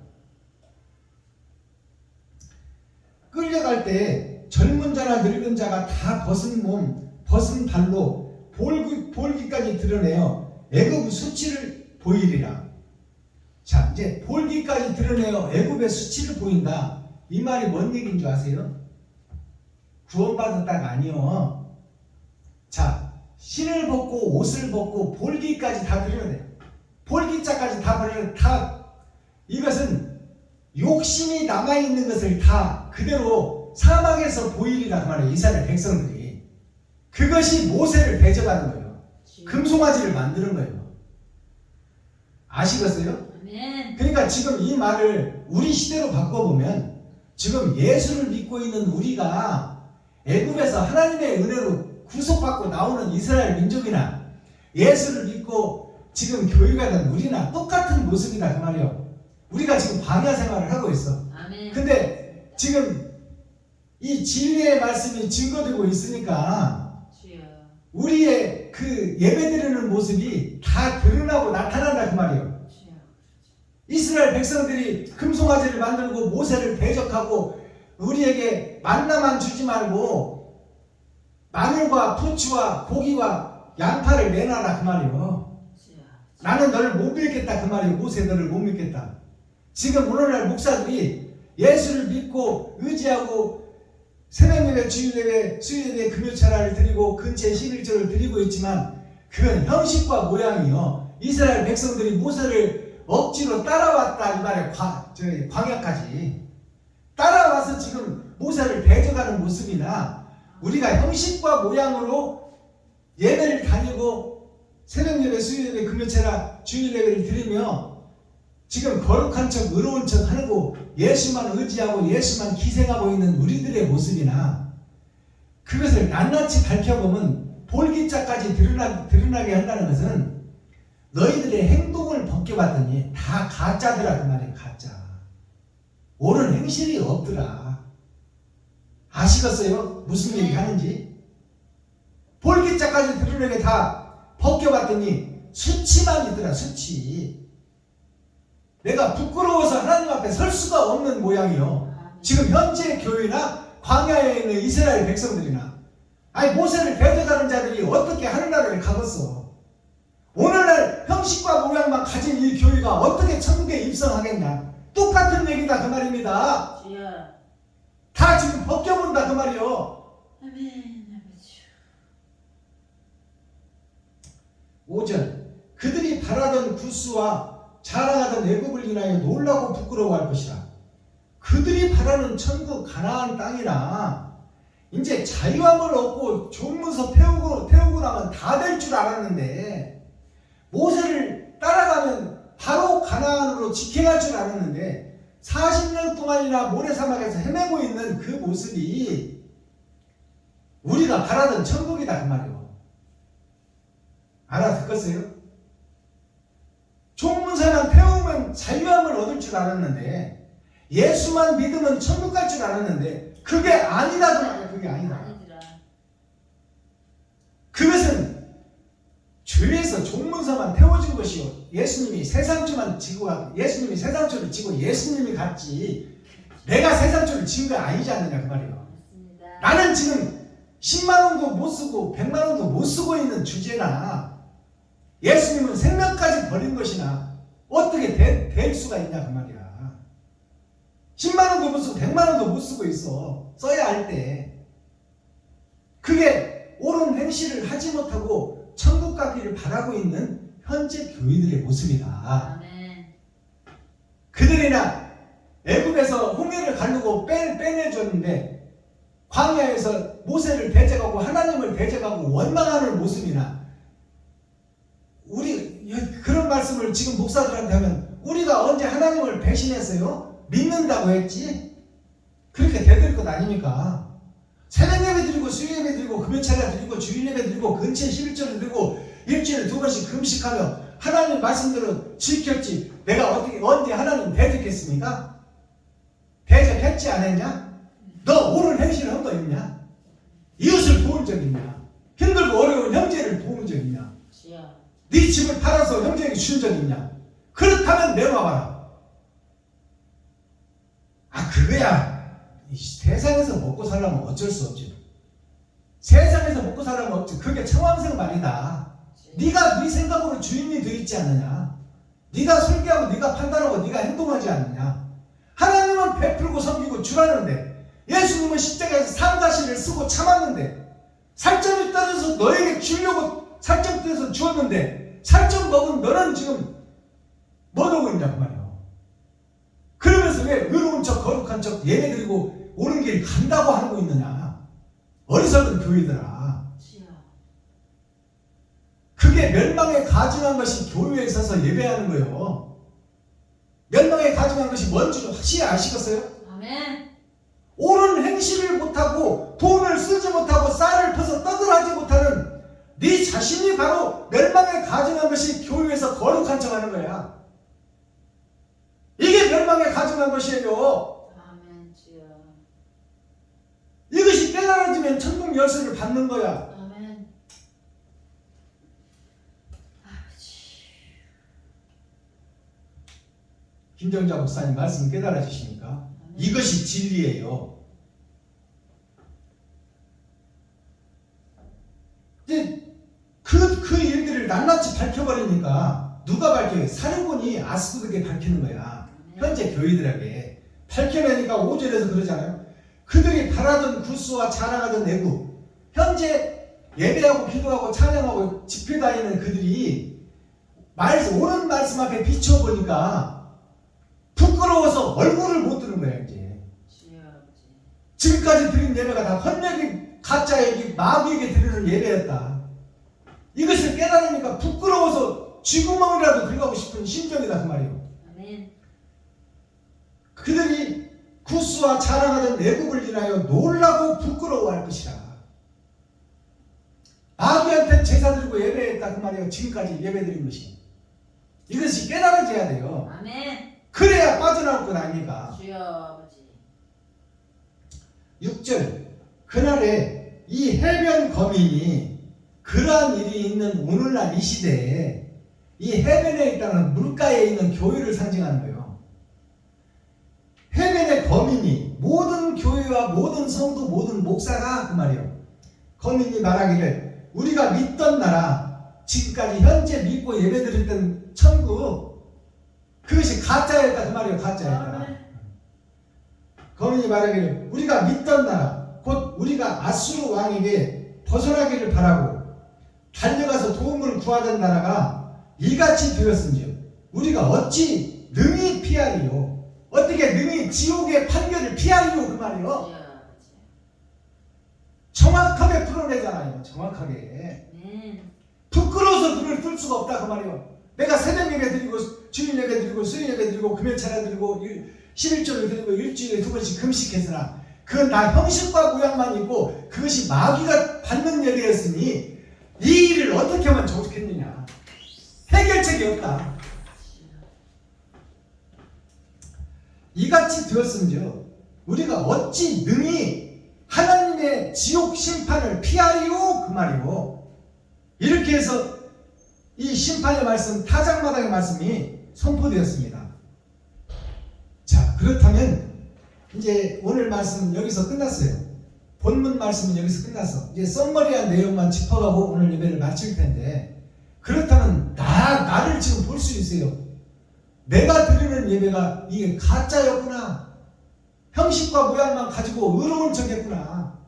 끌려갈 때 젊은 자나 늙은 자가 다 벗은 몸, 벗은 발로 볼기까지 드러내어 애굽의 수치를 보이리라. 자, 이제 볼기까지 드러내어 애굽의 수치를 보인다. 이 말이 뭔 얘기인 줄 아세요? 구원받았다가 아니요. 자, 신을 벗고 옷을 벗고 볼기까지 다 드러내. 볼기자까지 다 드러내. 다 이것은 욕심이 남아있는 것을 다 그대로 사막에서 보이리라 그 말이에요. 이스라엘 백성들이. 그것이 모세를 대접하는 거예요. 금송아지를 만드는 거예요. 아시겠어요? 아멘. 그러니까 지금 이 말을 우리 시대로 바꿔보면 지금 예수를 믿고 있는 우리가 애굽에서 하나님의 은혜로 구속받고 나오는 이스라엘 민족이나 예수를 믿고 지금 교회가 된 우리나 똑같은 모습이다 그 말이에요. 우리가 지금 광야 생활을 하고 있어. 아멘. 근데 지금 이 진리의 말씀이 증거되고 있으니까 주여. 우리의 그 예배드리는 모습이 다 드러나고 나타난다 그 말이에요. 주여. 이스라엘 백성들이 금송아지를 만들고 모세를 대적하고 우리에게 만나만 주지 말고 마늘과 부추와 고기와 양파를 내놔라 그 말이에요. 주여. 나는 너를 못 믿겠다 그 말이에요. 모세 너를 못 믿겠다. 지금 오늘날 목사들이 예수를 믿고 의지하고 새벽예배, 주일예배, 수요일예배, 금요철야를 드리고 근처에 11조를 드리고 있지만 그건 형식과 모양이요. 이스라엘 백성들이 모세를 억지로 따라왔다 이 말에 광야까지 따라와서 지금 모세를 대적하는 모습이나 우리가 형식과 모양으로 예배를 다니고 새벽예배, 수요일예배, 금요철야, 주일예배를 드리며 지금 거룩한 척, 의로운 척 하고 예수만 의지하고 예수만 기생하고 있는 우리들의 모습이나 그것을 낱낱이 밝혀보면 볼기자까지 드러나게 한다는 것은 너희들의 행동을 벗겨봤더니 다 가짜더라 그 말이에요. 가짜. 옳은 행실이 없더라. 아시겠어요? 무슨 얘기 하는지? 볼기자까지 드러내게 다 벗겨봤더니 수치만 있더라. 수치. 내가 부끄러워서 하나님 앞에 설 수가 없는 모양이요. 지금 현재 교회나 광야에 있는 이스라엘 백성들이나 아니 모세를 대적하는 자들이 어떻게 하늘나라를 가겠어. 오늘날 형식과 모양만 가진 이 교회가 어떻게 천국에 입성하겠냐. 똑같은 얘기다 그 말입니다. 주여. 다 지금 벗겨본다 그 말이요. 아멘. 아버지. 5절 그들이 바라던 구스와 자랑하던 애굽을 인하여 놀라고 부끄러워할 것이라. 그들이 바라는 천국 가나안 땅이나 이제 자유함을 얻고 종문서 태우고 나면 다 될 줄 알았는데 모세를 따라가면 바로 가나안으로 직행할 줄 알았는데 40년 동안이나 모래사막에서 헤매고 있는 그 모습이 우리가 바라던 천국이다 그 말이에요. 알아듣겠어요? 종문서만 태우면 자유함을 얻을 줄 알았는데 예수만 믿으면 천국 갈 줄 알았는데 그게 아니다 그 말이에요. 그게 아니다. 그것은 죄에서 종문서만 태워준 것이요. 예수님이 세상주만 지고 예수님이 세상주를 지고 예수님이 갔지 내가 세상주를 지은 거 아니지 않느냐 그 말이에요. 맞습니다. 나는 지금 10만 원도 못 쓰고 100만 원도 못 쓰고 있는 주제나 예수님은 생명까지 버린 것이나 어떻게 될 수가 있냐 그 말이야. 10만 원도 못 쓰고 100만 원도 못 쓰고 있어. 써야 할 때. 그게 옳은 행실을 하지 못하고 천국 가기를 바라고 있는 현재 교회들의 모습이다. 아멘. 그들이나 애굽에서 홍해를 가르고 빼내줬는데 광야에서 모세를 대적하고 하나님을 대적하고 원망하는 모습이나 우리 그런 말씀을 지금 목사들한테 하면 우리가 언제 하나님을 배신했어요? 믿는다고 했지? 그렇게 되들 것 아닙니까? 새벽 예배 드리고 수요 예배 드리고 금요차례 드리고 주일 예배 드리고 근처 11조를 드리고 일주일에 2번씩 금식하며 하나님 말씀대로 지켰지. 내가 언제 하나님 대적했습니까? 대적했지 않았냐? 너 옳은 행실을 한 거 있냐? 이웃을 도운 적 있냐? 힘들고 어려운 형제를 도운 적 있냐? 주여. 네 집을 팔아서 형제에게 준 적 있냐? 그렇다면 내놔봐라. 아 그거야. 이 세상에서 먹고 살려면 어쩔 수 없지. 세상에서 먹고 살려면 없지. 그게 청왕성 말이다. 네가 네 생각으로 주인이 되어 있지 않느냐? 네가 설계하고 네가 판단하고 네가 행동하지 않느냐? 하나님은 베풀고 섬기고 주라는데 예수님은 십자가에서 삼가시를 쓰고 참았는데 살점이 떨어져서 너에게 주려고 살점 떼서 주었는데 살점 먹은 너는 지금 뭐 하고 있냐 그 말이야. 그러면서 왜 의로운 척 거룩한 척 예배드리고 옳은 길 간다고 하고 있느냐? 어리석은 교회들아. 주여. 그게 멸망에 가증한 것이 교회에 있어서 예배하는 거예요. 멸망에 가증한 것이 뭔지 확실히 아시겠어요? 아멘. 옳은 행실을 못하고 돈을 쓰지 못하고 쌀을 퍼서 떡을 하지 못하는 네 자신이 바로 멸망에 가증한 것이 교회에서 거룩한 척하는 거야. 이게 멸망에 가증한 것이에요. 아멘. 주여. 이것이 깨달아지면 천국 열쇠를 받는 거야. 아멘. 아버지. 김정자 목사님 말씀 깨달아지십니까? 아멘. 이것이 진리예요. 이제 그 일들을 낱낱이 밝혀버리니까 누가 밝혀요? 사령군이 아스도에게 밝히는 거야. 현재 교회들에게 밝혀내니까 5절에서 그러잖아요. 그들이 바라던 구스와 자랑하던 애굽, 현재 예배하고 기도하고 찬양하고 집회 다니는 그들이 옳은 말씀 앞에 비춰보니까 부끄러워서 얼굴을 못 드는 거야 이제. 주여 아버지. 지금까지 드린 예배가 다 헛얘기, 가짜얘기, 마귀에게 드리는 예배였다. 이것을 깨달으니까 부끄러워서 쥐구멍이라도 들어가고 싶은 심정이다 그 말이에요. 아멘. 그들이 구스와 자랑하던 애굽을 인하여 놀라고 부끄러워할 것이라. 마귀한테 제사 드리고 예배했다 그 말이에요. 지금까지 예배드린 것이. 이것이 깨달아져야 돼요. 아멘. 그래야 빠져나올 것 아닙니까? 주여 아버지. 6절 그날에 이 해변 거민이 그러한 일이 있는 오늘날 이 시대에 이 해변에 있다는 물가에 있는 교회를 상징하는 거예요. 해변의 거민이 모든 교회와 모든 성도 모든 목사가 그 말이에요. 거민이 말하기를 우리가 믿던 나라 지금까지 현재 믿고 예배드렸던 천국 그것이 가짜였다 그 말이에요. 가짜였다. 거민이 말하기를 우리가 믿던 나라 곧 우리가 아수르 왕에게 벗어나기를 바라고 달려가서 도움을 구하던 나라가 이같이 되었은지요. 우리가 어찌 능히 피하리요. 어떻게 능히 지옥의 판결을 피하리요 그 말이에요. 주여 아버지. 정확하게 풀어내잖아요. 정확하게. 부끄러워서 눈을 뜰 수가 없다 그 말이에요. 내가 새벽 예배 드리고 주일 예배 드리고 수요 예배 드리고 금요 차례 드리고 11조를 드리고 일주일에 2번씩 금식했으나 그건 다 형식과 모양만 있고 그것이 마귀가 받는 예배였으니 이 일을 어떻게 하면 좋겠느냐. 해결책이 없다. 이같이 되었은지요. 우리가 어찌 능히 하나님의 지옥 심판을 피하리요 그 말이요. 이렇게 해서 이 심판의 말씀 타작마당의 말씀이 선포되었습니다. 자 그렇다면 이제 오늘 말씀은 여기서 끝났어요. 본문 말씀은 여기서 끝났어. 이제 썸머리한 내용만 짚어가고 오늘 예배를 마칠 텐데 그렇다면 나를 지금 볼 수 있어요. 내가 드리는 예배가 이게 가짜였구나. 형식과 모양만 가지고 의로운 척했구나.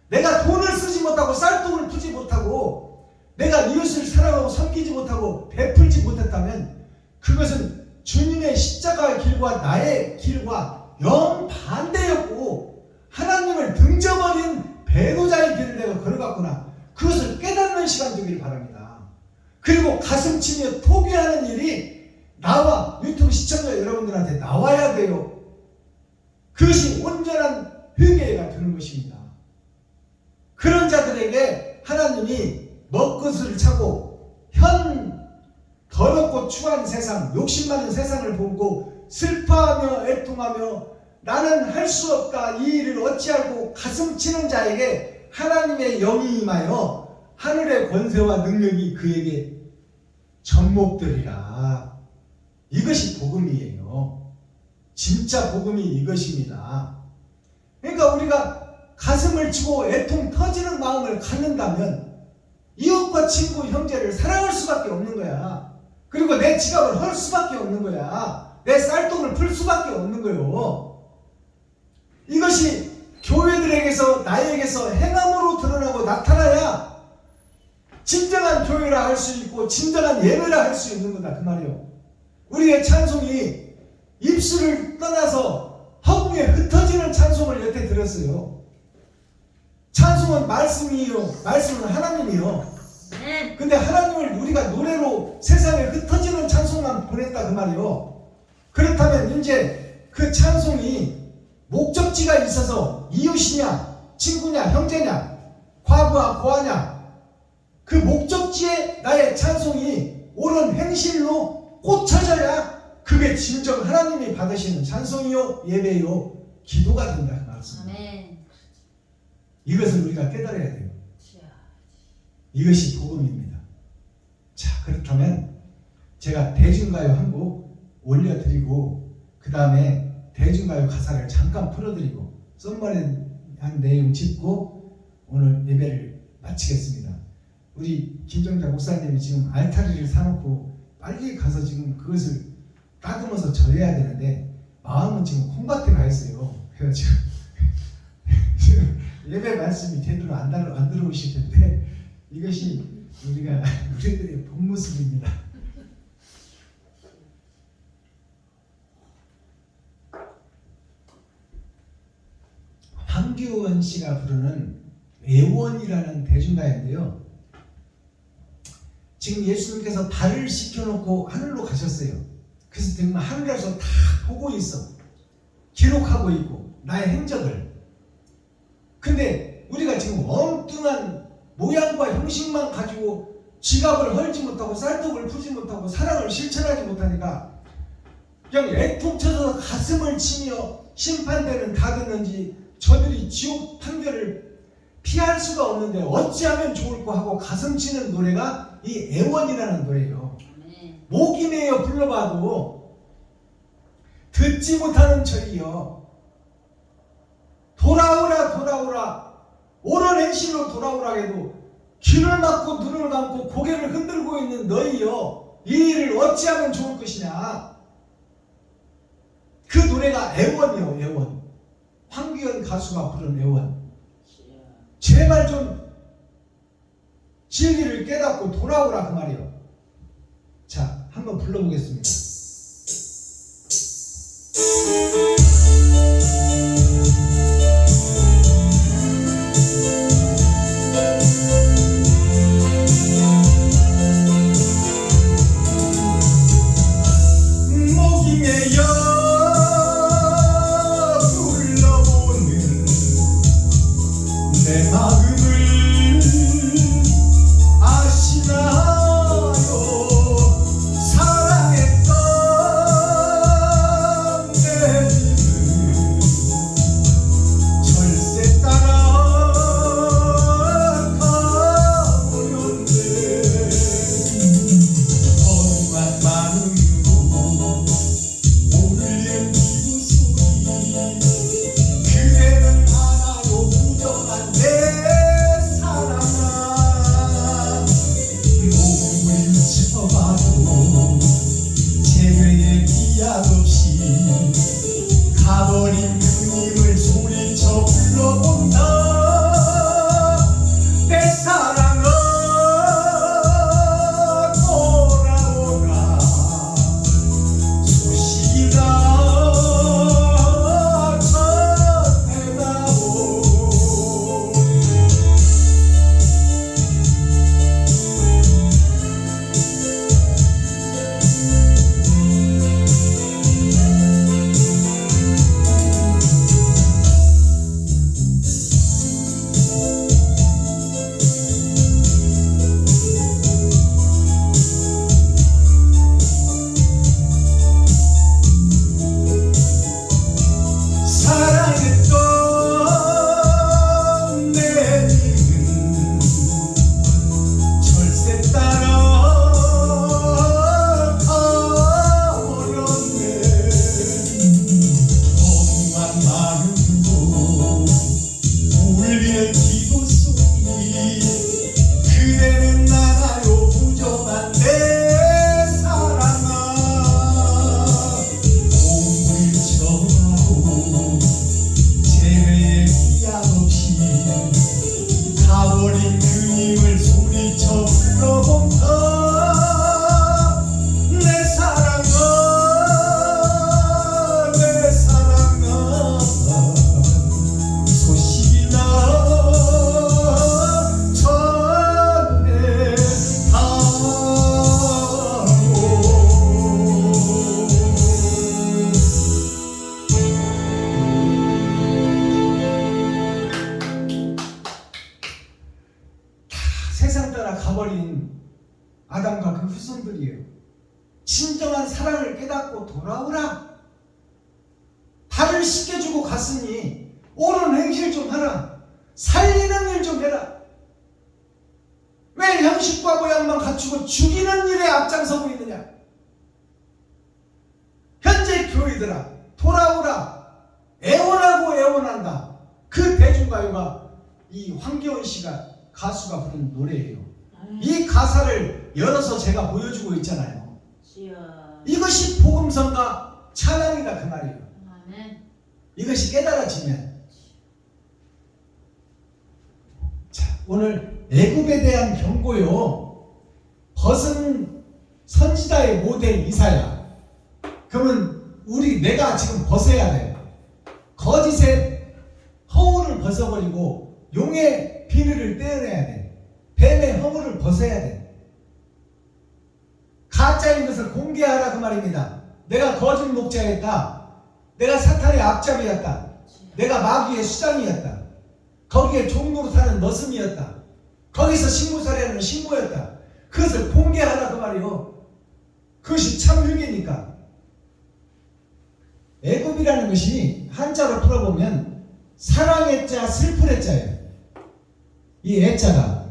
내가 돈을 쓰지 못하고 쌀돈을 푸지 못하고 내가 이웃을 사랑하고 섬기지 못하고 베풀지 못했다면 그것은 주님의 십자가의 길과 나의 길과 영반대였고 하나님을 등져버린 배도자의 길을 내가 걸어갔구나. 그것을 깨닫는 시간 되기를 바랍니다. 그리고 가슴치며 토기하는 일이 나와 유튜브 시청자 여러분들한테 나와야 돼요. 그것이 온전한 회개가 되는 것입니다. 그런 자들에게 하나님이 먹것을 차고 더럽고 추한 세상, 욕심 많은 세상을 보고 슬퍼하며 애통하며 나는 할 수 없다 이 일을 어찌하고 가슴 치는 자에게 하나님의 영이 임하여 하늘의 권세와 능력이 그에게 접목되리라. 이것이 복음이에요. 진짜 복음이 이것입니다. 그러니까 우리가 가슴을 치고 애통 터지는 마음을 갖는다면 이웃과 친구, 형제를 사랑할 수밖에 없는 거야. 그리고 내 지갑을 헐 수밖에 없는 거야. 내 쌀돈을 풀 수밖에 없는 거예요. 이것이 교회들에게서 나에게서 행함으로 드러나고 나타나야 진정한 교회라 할 수 있고 진정한 예배라 할 수 있는 거다 그 말이에요. 우리의 찬송이 입술을 떠나서 허공에 흩어지는 찬송을 여태 들었어요. 찬송은 말씀이요, 말씀은 하나님이요. 근데 하나님을 우리가 노래로 세상에 흩어지는 찬송만 보냈다 그 말이요. 그렇다면 이제 그 찬송이 목적지가 있어서 이웃이냐 친구냐 형제냐 과부하 고하냐 그 목적지에 나의 찬송이 옳은 행실로 꽂혀져야 그게 진정 하나님이 받으시는 찬송이요 예배요 기도가 된다 그 말씀입니다. 아멘. 이것을 우리가 깨달아야 돼요. 이것이 복음입니다. 자, 그렇다면 제가 대중가요 한 곡 올려드리고 그 다음에 대중가요 가사를 잠깐 풀어드리고 썸머리 한 내용 짚고 오늘 예배를 마치겠습니다. 우리 김정자 목사님이 지금 알타리를 사놓고 빨리 가서 지금 그것을 따듬어서 절해야 되는데 마음은 지금 콩밭에 가 있어요. 그래서 지금 예배 말씀이 제대로 안 들어오실 텐데 이것이 우리들의 본 모습입니다. 황교원 씨가 부르는 애원이라는 대중가요인데요. 지금 예수님께서 발을 씻겨놓고 하늘로 가셨어요. 그래서 정말 하늘에서 다 보고 있어. 기록하고 있고 나의 행적을. 근데 우리가 지금 엉뚱한 모양과 형식만 가지고 지갑을 헐지 못하고 쌀떡을 푸지 못하고 사랑을 실천하지 못하니까 그냥 애통 쳐서 가슴을 치며 심판대는 닫았는지 저들이 지옥 판결을 피할 수가 없는데 어찌하면 좋을까 하고 가슴 치는 노래가 이 애원이라는 노래예요. 목이 메어 불러봐도 듣지 못하는 저리여 돌아오라 돌아오라 옳은 행실로 돌아오라 해도 귀를 막고 눈을 감고 고개를 흔들고 있는 너희여 이 일을 어찌하면 좋을 것이냐. 그 노래가 애원이요 애원. 황규현 가수가 부른 애원. 제발 좀 진리를 깨닫고 돌아오라 그 말이요. 자, 한번 불러보겠습니다. 목이 메여 불러보는 내 마음을 아시나요? 사랑했던 내 님은 절세 따라가버렸네. 거룩한 마음으로 울리는 기부소리 그대는 알아요 부정한 내 들리는 기도 소리 그대는 나가요 부족한 내 사랑아 몸을 쳐가고 재회의 기약 없이 가버린 그님을 소리쳐 불러본다 내 사랑아 내 사랑아 소식이 나 세상 따라 가버린 아담과 그 후손들이에요. 진정한 사랑을 깨닫고 돌아오라. 발을 씻겨주고 갔으니 옳은 행실 좀 하라. 살리는 일 좀 해라. 왜 형식과 모양만 갖추고 죽이는 일에 앞장서고 있느냐. 현재 교회들아 돌아오라. 애원하고 애원한다. 그 대중가요가 이 황교안 씨가 가수가 부른 노래예요. 이 가사를 열어서 제가 보여주고 있잖아요. 이것이 복음성가 찬양이다 그 말이에요. 이것이 깨달아지면 자 오늘 애굽에 대한 경고요. 벗은 선지자의 모델 이사야. 그러면 내가 지금 벗어야 돼. 거짓의 허울을 벗어버리고 용의 비늘을 떼어내야 돼. 뱀의 허물을 벗어야 돼. 가짜인 것을 공개하라 그 말입니다. 내가 거짓 목자였다. 내가 사탄의 앞잡이였다. 내가 마귀의 수장이었다. 거기에 종로로 타는 머슴이었다. 거기서 신무살이하는 신무였다. 그것을 공개하라 그 말이요. 그것이 참 회개니까. 애굽이라는 것이 한자로 풀어보면 사랑의 자 슬플의 자예요. 이 애자가.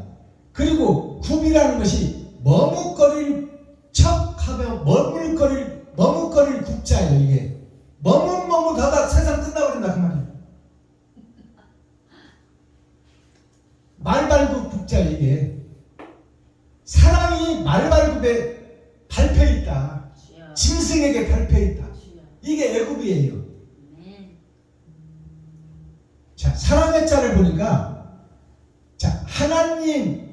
그리고 굽이라는 것이 머뭇거릴 척하며 머뭇거릴 굽자예요. 이게 머뭇머뭇하다 세상 끝나버린다 그 말이에요. 말발굽 굽자. 이게 사랑이 말발굽에 밟혀 있다. 짐승에게 밟혀 있다. 이게 애굽이에요. 자, 사랑의 자를 보니까 자, 하나님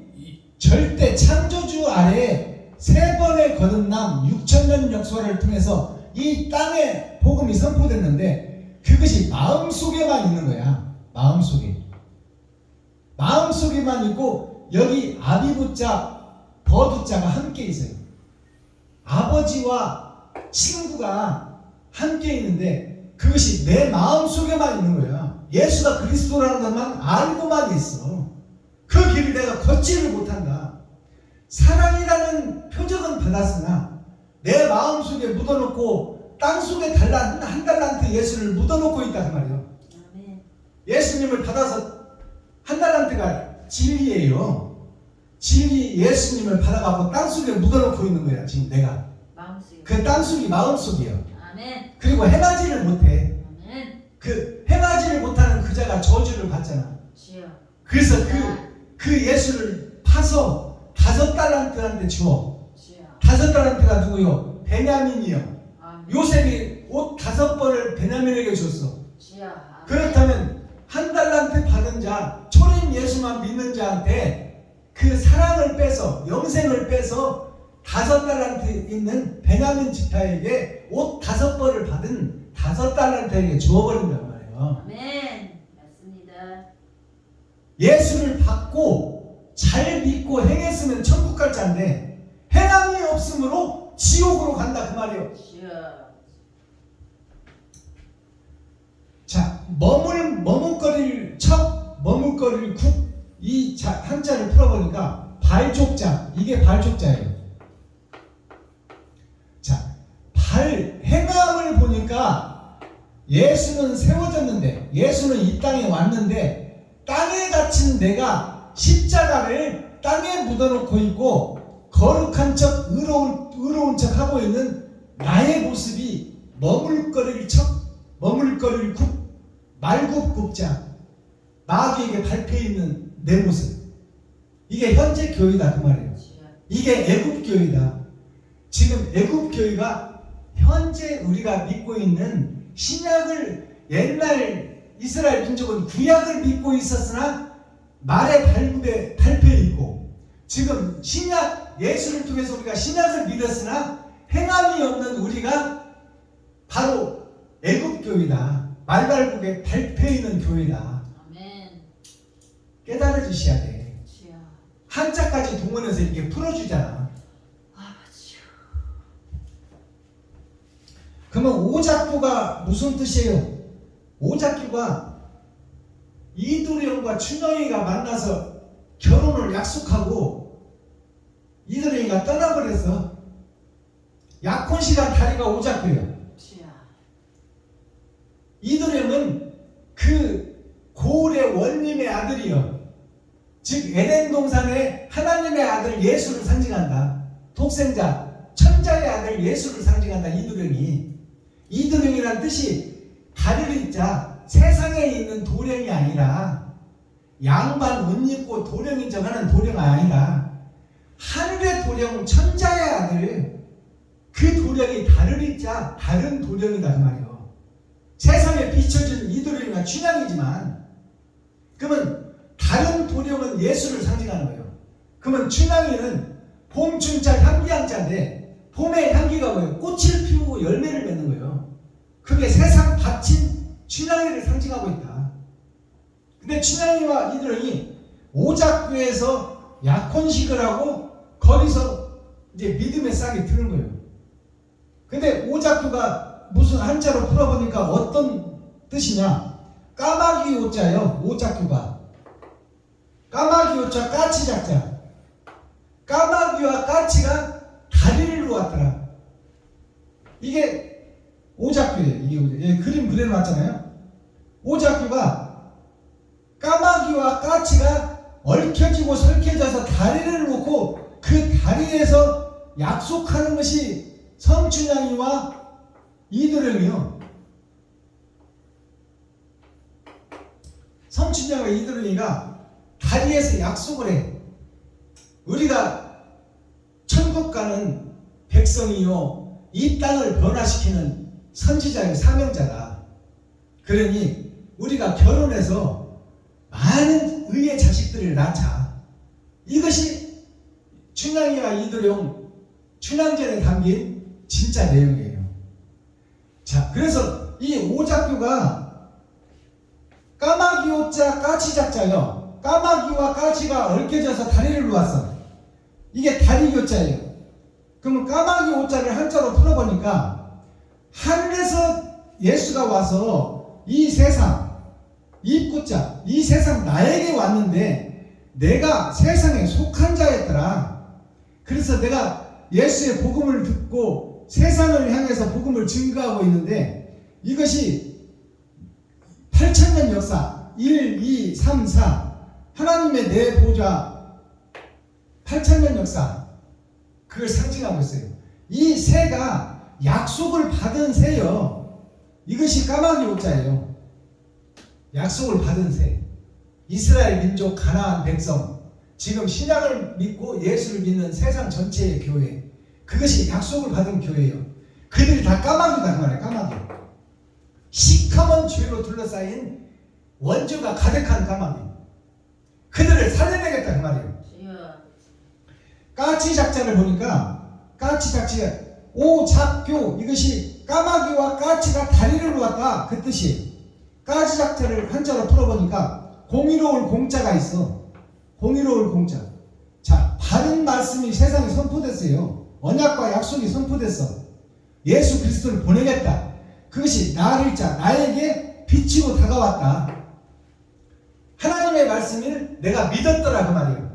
절대 창조주 아래에 세 번의 거듭남 6,000년 역사를 통해서 이 땅에 복음이 선포됐는데 그것이 마음속에만 있는 거야. 마음속에만 있고 여기 아비부자 버두자가 함께 있어요. 아버지와 친구가 함께 있는데 그것이 내 마음속에만 있는 거야. 예수가 그리스도라는 것만 알고만 있어. 그 길을 내가 걷지를 못한다. 사랑이라는 표적은 받았으나 내 마음속에 묻어놓고 땅속에 한 달란트 예수를 묻어놓고 있다 그 말이에요. 예수님을 받아서 한 달란트가 진리예요. 진리 예수님을 받아가고 땅속에 묻어놓고 있는 거야. 지금 내가 그 땅속이 마음속이에요. 그리고 행하지를 못해. 그 행하지를 못하는 그 자가 저주를 받잖아. 그래서 그 예수를 파서 5달란트한테 줘. 5달란트가 누구요? 베냐민이요. 요셉이 옷 5벌을 베냐민에게 줬어. 그렇다면 1달란트 받은 자, 초림 예수만 믿는 자한테 그 사랑을 빼서, 영생을 빼서 5달란트 있는 베냐민 지파에게 옷 5벌을 받은 5달란트에게 주어버린단 말이에요. 아멘. 맞습니다. 예수를 받고 잘 믿고 행했으면 천국 갈 자인데 행함이 없으므로 지옥으로 간다 그 말이에요. 자, 머뭇거릴 척, 머뭇거릴 국, 이 한자를 풀어보니까 발족자, 이게 발족자예요. 자, 행함을 보니까 예수는 세워졌는데, 예수는 이 땅에 왔는데 땅에 갇힌 내가 십자가를 땅에 묻어놓고 있고 거룩한 척, 의로운 척 하고 있는 나의 모습이 머물거릴 척, 머물거릴 굽, 말굽굽자. 마귀에게 밟혀 있는 내 모습. 이게 현재 교회다 그 말이에요. 이게 애굽 교회다. 지금 애굽 교회가 현재 우리가 믿고 있는 신약을, 옛날 이스라엘 민족은 구약을 믿고 있었으나 말의 발굽에 밟혀 있고, 지금 신약 예수를 통해서 우리가 신약을 믿었으나 행함이 없는 우리가 바로 애굽 교회다. 말발굽에 밟혀 있는 교회다. 아멘. 깨달아 주셔야 돼. 주여. 한자까지 동원해서 이렇게 풀어주잖아. 아버지요. 그러면 오작교가 무슨 뜻이에요? 오작교가 이도령과 춘영이가 만나서 결혼을 약속하고 이도령이가 떠나버렸어. 약혼시간 다리가 오작교예요. 주여. 이도령은 그 고울의 원님의 아들이요, 즉 에덴 동산의 하나님의 아들 예수를 상징한다. 독생자 천자의 아들 예수를 상징한다. 이도령이란 뜻이 다리를 잇자 세상에 있는 도령이 아니라 양반 옷 입고 도령인 척하는 도령이 아니라 하늘의 도령 천자의 아들, 그 도령이 달을 잇자 다른 도령이다 그 말이에요. 세상에 비춰진 이도령이나 춘향이지만, 그러면 다른 도령은 예수를 상징하는 거예요. 그러면 춘향이는 봄, 춘자, 향기향자인데 봄의 향기가 뭐예요? 꽃을 피우고 열매를 맺는 거예요. 그게 세상 밭인 춘향이를 상징하고 있다. 근데 춘향이와 이도령이 오작교에서 약혼식을 하고 거기서 이제 믿음의 싹이 드는 거예요. 근데 오작교가 무슨 한자로 풀어보니까 어떤 뜻이냐? 까마귀 오자예요. 오작교가 까마귀 오자 까치 작자. 까마귀와 까치가 다리를 놓았더라. 이게 오작교예요. 이게 그림 그려놨잖아요. 오작교가 까마귀와 까치가 얽혀지고 설켜져서 다리를 놓고 그 다리에서 약속하는 것이 성춘향이와 이도령이요. 성춘향과 이도령이가 다리에서 약속을 해. 우리가 천국 가는 백성이요, 이 땅을 변화시키는 선지자의 사명자다. 그러니 우리가 결혼해서 많은 의의 자식들을 낳자. 이것이 춘향이와 이도령 춘향전에 담긴 진짜 내용이에요. 자, 그래서 이 오작교가 까마귀 오자 까치 작자요. 까마귀와 까치가 얽혀져서 다리를 놓았어. 이게 다리 교자예요. 그러면 까마귀 오자를 한자로 풀어보니까 하늘에서 예수가 와서 이 세상, 입구자, 이 세상 나에게 왔는데 내가 세상에 속한 자였더라. 그래서 내가 예수의 복음을 듣고 세상을 향해서 복음을 증거하고 있는데, 이것이 8,000년 역사 1, 2, 3, 4 하나님의 내 보좌 8,000년 역사, 그걸 상징하고 있어요. 이 새가 약속을 받은 새요. 이것이 까마귀 오자예요. 약속을 받은 새. 이스라엘 민족 가나안 백성, 지금 신약을 믿고 예수를 믿는 세상 전체의 교회, 그것이 약속을 받은 교회예요. 그들이 다 까마귀다 그 말이에요. 까마귀. 시커먼 죄로 둘러싸인 원죄가 가득한 까마귀. 그들을 살려내겠다 그 말이에요. 까치 작자를 보니까 까치 작자 오작교, 이것이 까마귀와 까치가 다리를 놓았다 그 뜻이에요. 까치 작자를 한자로 풀어보니까 공의로울 공자가 있어. 공의로울 공자. 자, 바른 말씀이 세상에 선포됐어요. 언약과 약속이 선포됐어. 예수 그리스도를 보내겠다. 그것이 나를 자, 나에게 빛으로 다가왔다. 하나님의 말씀을 내가 믿었더라 그 말이에요.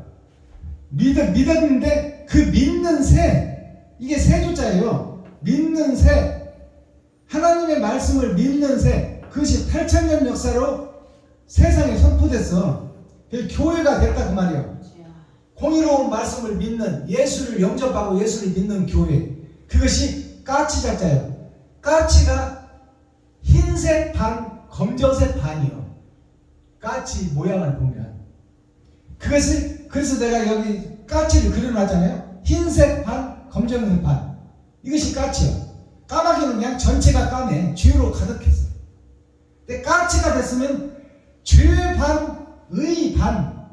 믿었는데 그 믿는 새, 이게 세조자예요. 믿는 새, 하나님의 말씀을 믿는 새, 그것이 8,000년 역사로 세상에 선포됐어. 교회가 됐다 그 말이에요. 공의로운 말씀을 믿는, 예수를 영접하고 예수를 믿는 교회, 그것이 까치 작자예요. 까치가 흰색 반, 검정색 반이요. 까치 모양을 보면 그것을 그래서 내가 여기 까치를 그려놨잖아요. 흰색 반, 검정색 반. 이것이 까치요. 까마귀는 그냥 전체가 까매 죄로 가득했어. 근데 까치가 됐으면 죄 반, 의 반,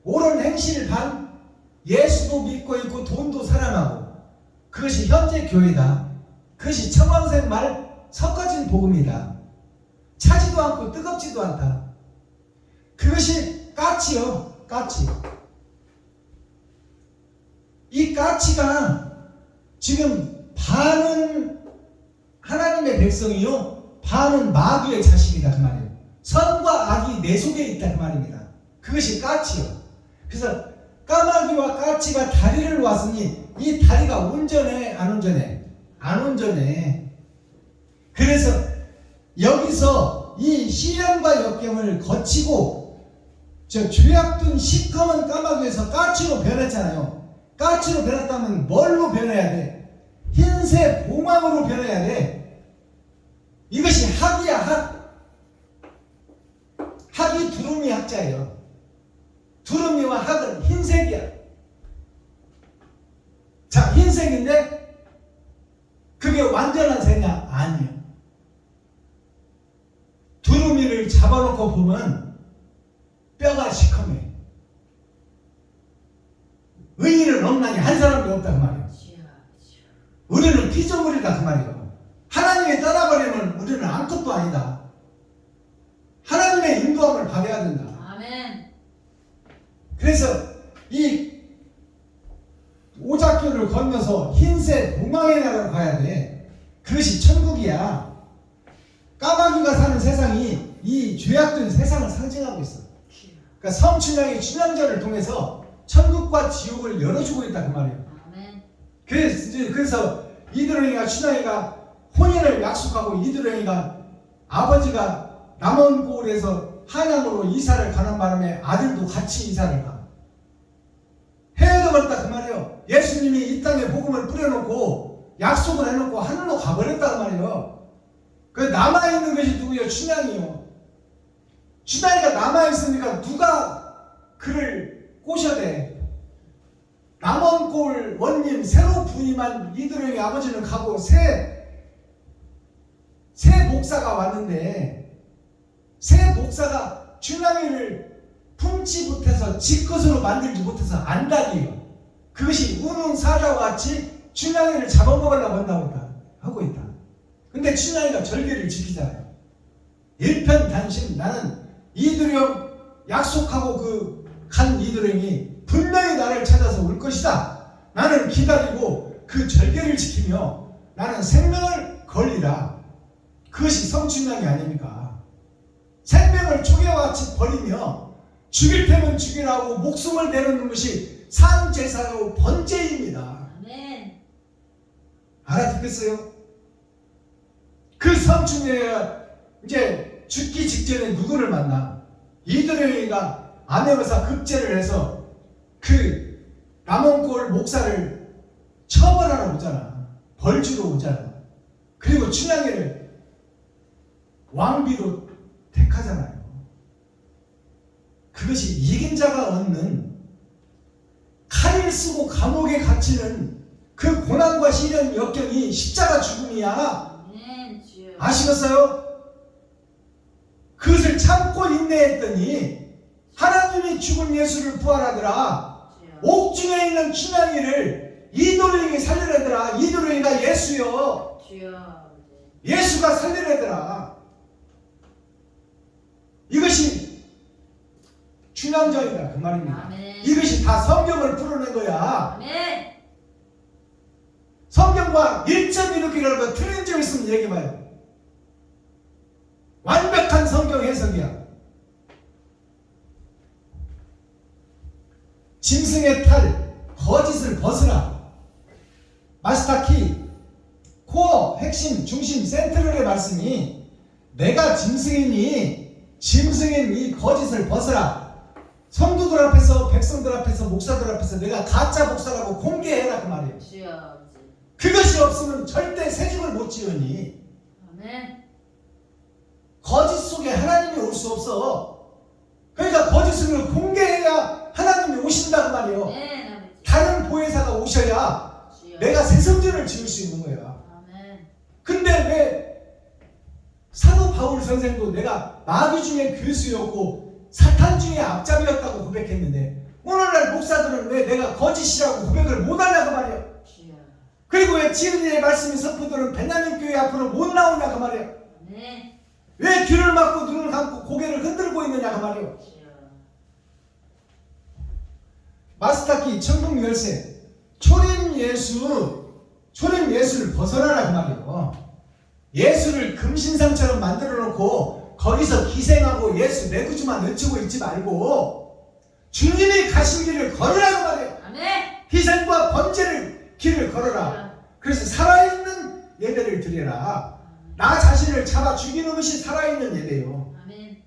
옳은 행실 반, 예수도 믿고 있고 돈도 사랑하고 그것이 현재 교회다. 그것이 청황색 말 섞어진 복음이다. 차지도 않고 뜨겁지도 않다. 그것이 까치요. 까치. 이 까치가 지금 반은 하나님의 백성이요, 반은 마귀의 자식이다 그 말이에요. 선과 악이 내 속에 있다 그 말입니다. 그것이 까치요. 그래서 까마귀와 까치가 다리를 놓았으니 이 다리가 온전해 안 온전해? 안 온전해. 그래서 여기서 이 시련과 역경을 거치고 저 죄악된 시커먼 까마귀에서 까치로 변했잖아요. 까치로 변했다면 뭘로 변해야 돼? 흰색 봉황으로 변해야 돼. 이것이 학이야, 학. 학이 두루미 학자예요. 두루미와 학은 흰색이야. 자, 흰색인데 그게 완전한 색이냐? 아니요. 두루미를 잡아놓고 보면 뼈가 시커매. 의인은 없나니 한 사람도 없다 그 말이에요. 우리는 피조물이다 그 말이에요. 하나님이 떠나버리면 우리는 아무것도 아니다. 하나님의 인도함을 받아야 된다. 아멘. 그래서 이 오작교를 건너서 흰색 봉황의 나라로 가야 돼. 그것이 천국이야. 까마귀가 사는 세상이 이 죄악된 세상을 상징하고 있어. 그러니까 성춘향이 춘향전을 통해서 천국과 지옥을 열어주고 있다 그 말이에요. 아멘. 그래서 이드렁이가 춘향이가 혼인을 약속하고 이드렁이가 아버지가 남원고을에서 한양으로 이사를 가는 바람에 아들도 같이 이사를 가. 헤어져버렸다 그 말이에요. 예수님이 이 땅에 복음을 뿌려놓고 약속을 해놓고 하늘로 가버렸다 그 말이에요. 그 남아있는 것이 누구예요? 춘향이요. 춘향이가 남아있으니까 누가 그를 꼬셔대. 남원골 원님 새로 부임한 이드렁이 아버지는 가고 새 목사가 왔는데 새 목사가 춘향이를 품지 못해서 지 것으로 만들지 못해서 안달이에요. 그것이 우문사자와 같이 춘향이를 잡아먹으려고 한다고 하고 있다. 근데 춘향이가 절개를 지키잖아요. 일편단심. 나는 이드령 약속하고 간 이드령이 분명히 나를 찾아서 올 것이다. 나는 기다리고 그 절개를 지키며 나는 생명을 걸리라. 그것이 성춘향이 아닙니까? 생명을 초계와 같이 버리며 죽일 테면 죽이라고 목숨을 내놓는 것이 상제사요 번제입니다. 아멘. 알아듣겠어요? 그 성춘향이가 이제 죽기 직전에 누구를 만나? 이드령이가 암행어사 급제를 해서 그 남원골 목사를 처벌하러 오잖아. 벌주로 오잖아. 그리고 춘향이를 왕비로 택하잖아요. 그것이 이긴 자가 얻는 칼을 쓰고 감옥에 갇히는 그 고난과 시련 역경이 십자가 죽음이야. 아멘. 주여. 아시겠어요? 그것을 참고 인내했더니 하나님이 죽은 예수를 부활하더라. 주여. 옥중에 있는 춘향이를 이도령이 살리려더라. 이도령이가 예수요. 주여. 예수가 살리려더라. 이것이 춘향전이다 그 말입니다. 아멘. 이것이 다 성경을 풀어낸 거야. 아멘. 성경과 1.16이라도 틀린 점 있으면 얘기해봐요. 완벽한 성경 해석이야. 짐승의 탈, 거짓을 벗으라. 마스터키, 코어, 핵심, 중심, 센트럴의 말씀이 내가 짐승이니 짐승인 이 거짓을 벗으라. 성도들 앞에서, 백성들 앞에서, 목사들 앞에서 내가 가짜 목사라고 공개해라 그 말이에요. 주여. 그것이 없으면 절대 새집을 못 지으니 아멘. 거짓 속에 하나님이 올 수 없어. 그러니까 거짓을 공개해야 하나님이 오신다고 말이에요. 네, 아버지. 다른 보혜사가 오셔야 주여. 내가 새 성전을 지을 수 있는 거야. 아멘. 근데 왜 사도 바울 선생도 내가 마귀 중에 교수였고 사탄 중에 앞잡이였다고 고백했는데 오늘날 목사들은 왜 내가 거짓이라고 고백을 못하냐고 말이야. 주여. 그리고 왜 지은이의 말씀이 선포들은 베냐민 교회 앞으로 못 나오냐고 말이야. 아멘. 왜 귀를 막고 눈을 감고 고개를 흔들고 있느냐고 말이야. 주여. 마스터키 천국 열쇠 초림 예수를 벗어나라고 말이에요. 예수를 금신상처럼 만들어 놓고 거기서 기생하고 예수 내 구주만 외치고 있지 말고 주님이 가신 길을 걸으라고 말이에요. 아멘. 희생과 번제를 길을 걸어라. 그래서 살아있는 예배를 드려라. 나 자신을 잡아 죽이는 것이 살아있는 예배요. 아멘.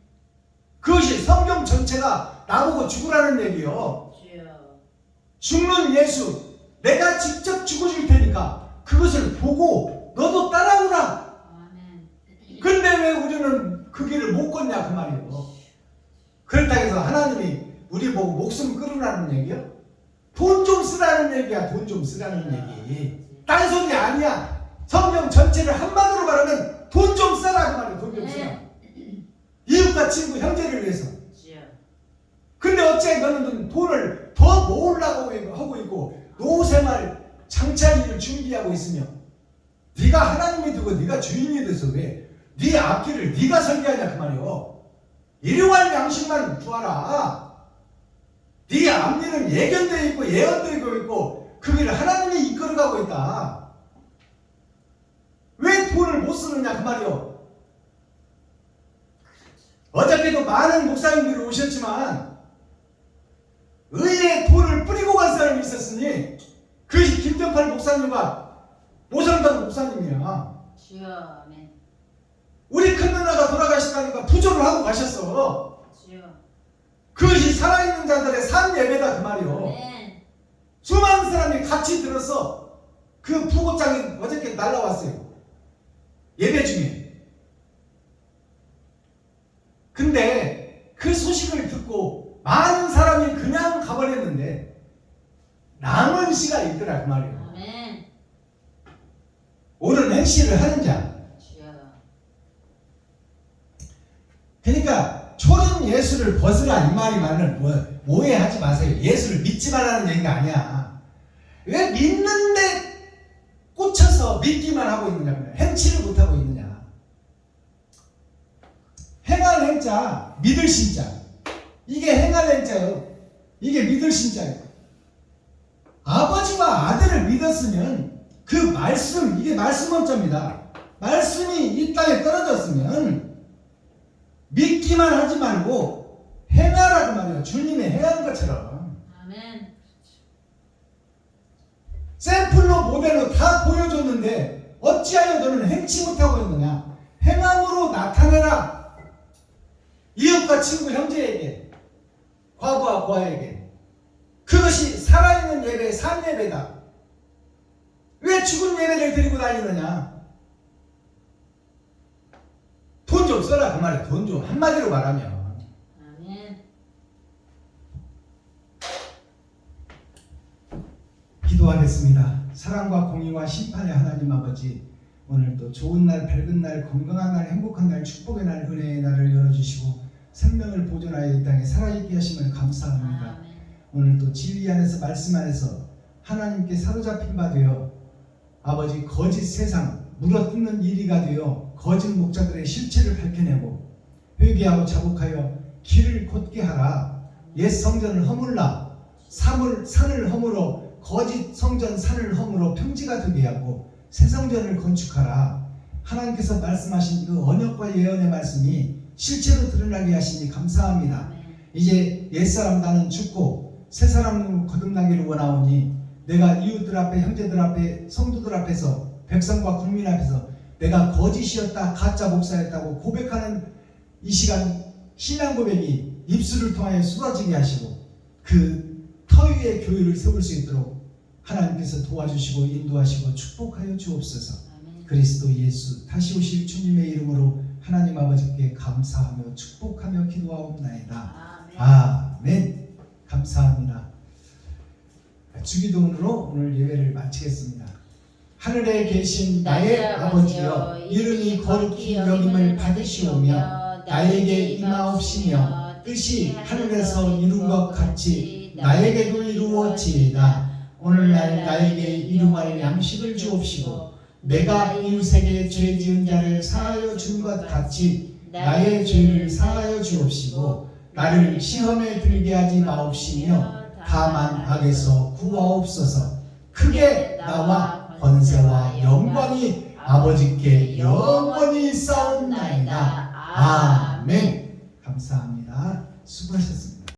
그것이 성경 전체가 나보고 죽으라는 얘기요. 주여. 죽는 예수, 내가 직접 죽어줄 테니까 그것을 보고 너도 따라오라. 아멘. 근데 왜 우리는 그 길을 못 걷냐 그 말이에요. 그렇다 해서 하나님이 우리 보고 목숨 끊으라는 얘기요? 돈 좀 쓰라는 얘기야. 돈 좀 쓰라는 얘기. 딴소리 아니야. 성경 전체를 한마디로 말하면 돈 좀 써라 그 말이에요. 돈 좀 쓰라. 이웃과 친구 형제를 위해서. 주여. 근데 어째 너는 돈을 더 모으려고 하고 있고 노생활 장차기를 준비하고 있으며 네가 하나님이 되고 네가 주인이 돼서 왜 네 앞길을 네가 설계하냐 그 말이요. 일용할 양식만 구하라. 네 앞일은 예견되어 있고 예언되어 있고 그 길을 하나님이 이끌어가고 있다. 왜 돈을 못 쓰느냐 그 말이요. 어저께도 많은 목사님들이 오셨지만 의에 돈을 뿌리고 간 사람이 있었으니 그것이 김정팔 목사님과 모성당 목사님이야. 주여. 아멘. 우리 큰 누나가 돌아가시다니까 부조를 하고 가셨어. 주여. 그것이 살아있는 자들의 산 예배다 그 말이요. 아멘. 수많은 사람이 같이 들어서 그 부고장이 어저께 날라왔어요. 예배 중에. 근데 그 소식을 듣고 많은 사람이 그냥 가버렸는데 남은 씨가 있더라 그 말이에요. 아멘. 옳은 행실을 하는 자. 주여. 그러니까 초림 예수를 벗으라 이 말이 말은 오해하지 마세요. 예수를 믿지 말라는 얘기가 아니야. 왜 믿는데 꽂혀서 믿기만 하고 있느냐. 행치를 못하고 있느냐. 행할 행자, 믿을 신자. 이게 행할 행자예요. 이게 믿을 신자예요. 아버지와 아들을 믿었으면 그 말씀, 이게 말씀 원자입니다. 말씀이 이 땅에 떨어졌으면 믿기만 하지 말고 행하라고 말이에요. 주님이 행하는 것처럼. 아멘. 샘플로 모델로 다 보여줬는데 어찌하여 너는 행치 못하고 있느냐. 행함으로 나타내라. 이웃과 친구 형제에게, 과부와 고아에게. 그것이 살아있는 예배, 산 예배다. 왜 죽은 예배를 드리고 다니느냐. 돈 좀 써라 그 말이야. 돈 좀. 한마디로 말하면. 아멘. 기도하겠습니다. 사랑과 공의와 심판의 하나님 아버지, 오늘도 좋은 날, 밝은 날, 건강한 날, 행복한 날, 축복의 날, 은혜의 날을 열어주시고 생명을 보존하여 이 땅에 살아있게 하심을 감사합니다. 아멘. 오늘도 진리 안에서 말씀 안에서 하나님께 사로잡힌 바 되어 아버지 거짓 세상 물어뜯는 이리가 되어 거짓 목자들의 실체를 밝혀내고 회개하고 자복하여 길을 곧게 하라. 옛 성전을 허물라. 산을 허물어 거짓 성전 산을 허물어 평지가 되게 하고 새 성전을 건축하라. 하나님께서 말씀하신 그 언약과 예언의 말씀이 실체로 드러나게 하시니 감사합니다. 이제 옛사람 나는 죽고 새사람으로 거듭나기를 원하오니 내가 이웃들 앞에, 형제들 앞에, 성도들 앞에서, 백성과 국민 앞에서 내가 거짓이었다, 가짜 목사였다고 고백하는 이 시간 신앙 고백이 입술을 통하여 쏟아지게 하시고 그 터위의 교회를 세울 수 있도록 하나님께서 도와주시고 인도하시고 축복하여 주옵소서. 그리스도 예수 다시 오실 주님의 이름으로 하나님 아버지께 감사하며 축복하며 기도하옵나이다. 아멘. 아멘. 감사합니다. 주기도문으로 오늘 예배를 마치겠습니다. 하늘에 계신 나의 아버지여, 이름이 거룩히 여김을 받으시오며 나에게 임하옵시며 뜻이 하늘에서 이룬 것 같이 나에게도 이루어지이다. 오늘날 나에게 일용할 양식을 주옵시고 내가 이웃에게 죄 지은 자를 사하여 준 것 같이 나의 죄를 사하여 주옵시고 나를 시험에 들게 하지 마옵시며 다만 악에서 구하옵소서. 크게 나와 권세와 영광이 아버지께 영원히 싸움나이다. 아멘. 감사합니다. 수고하셨습니다.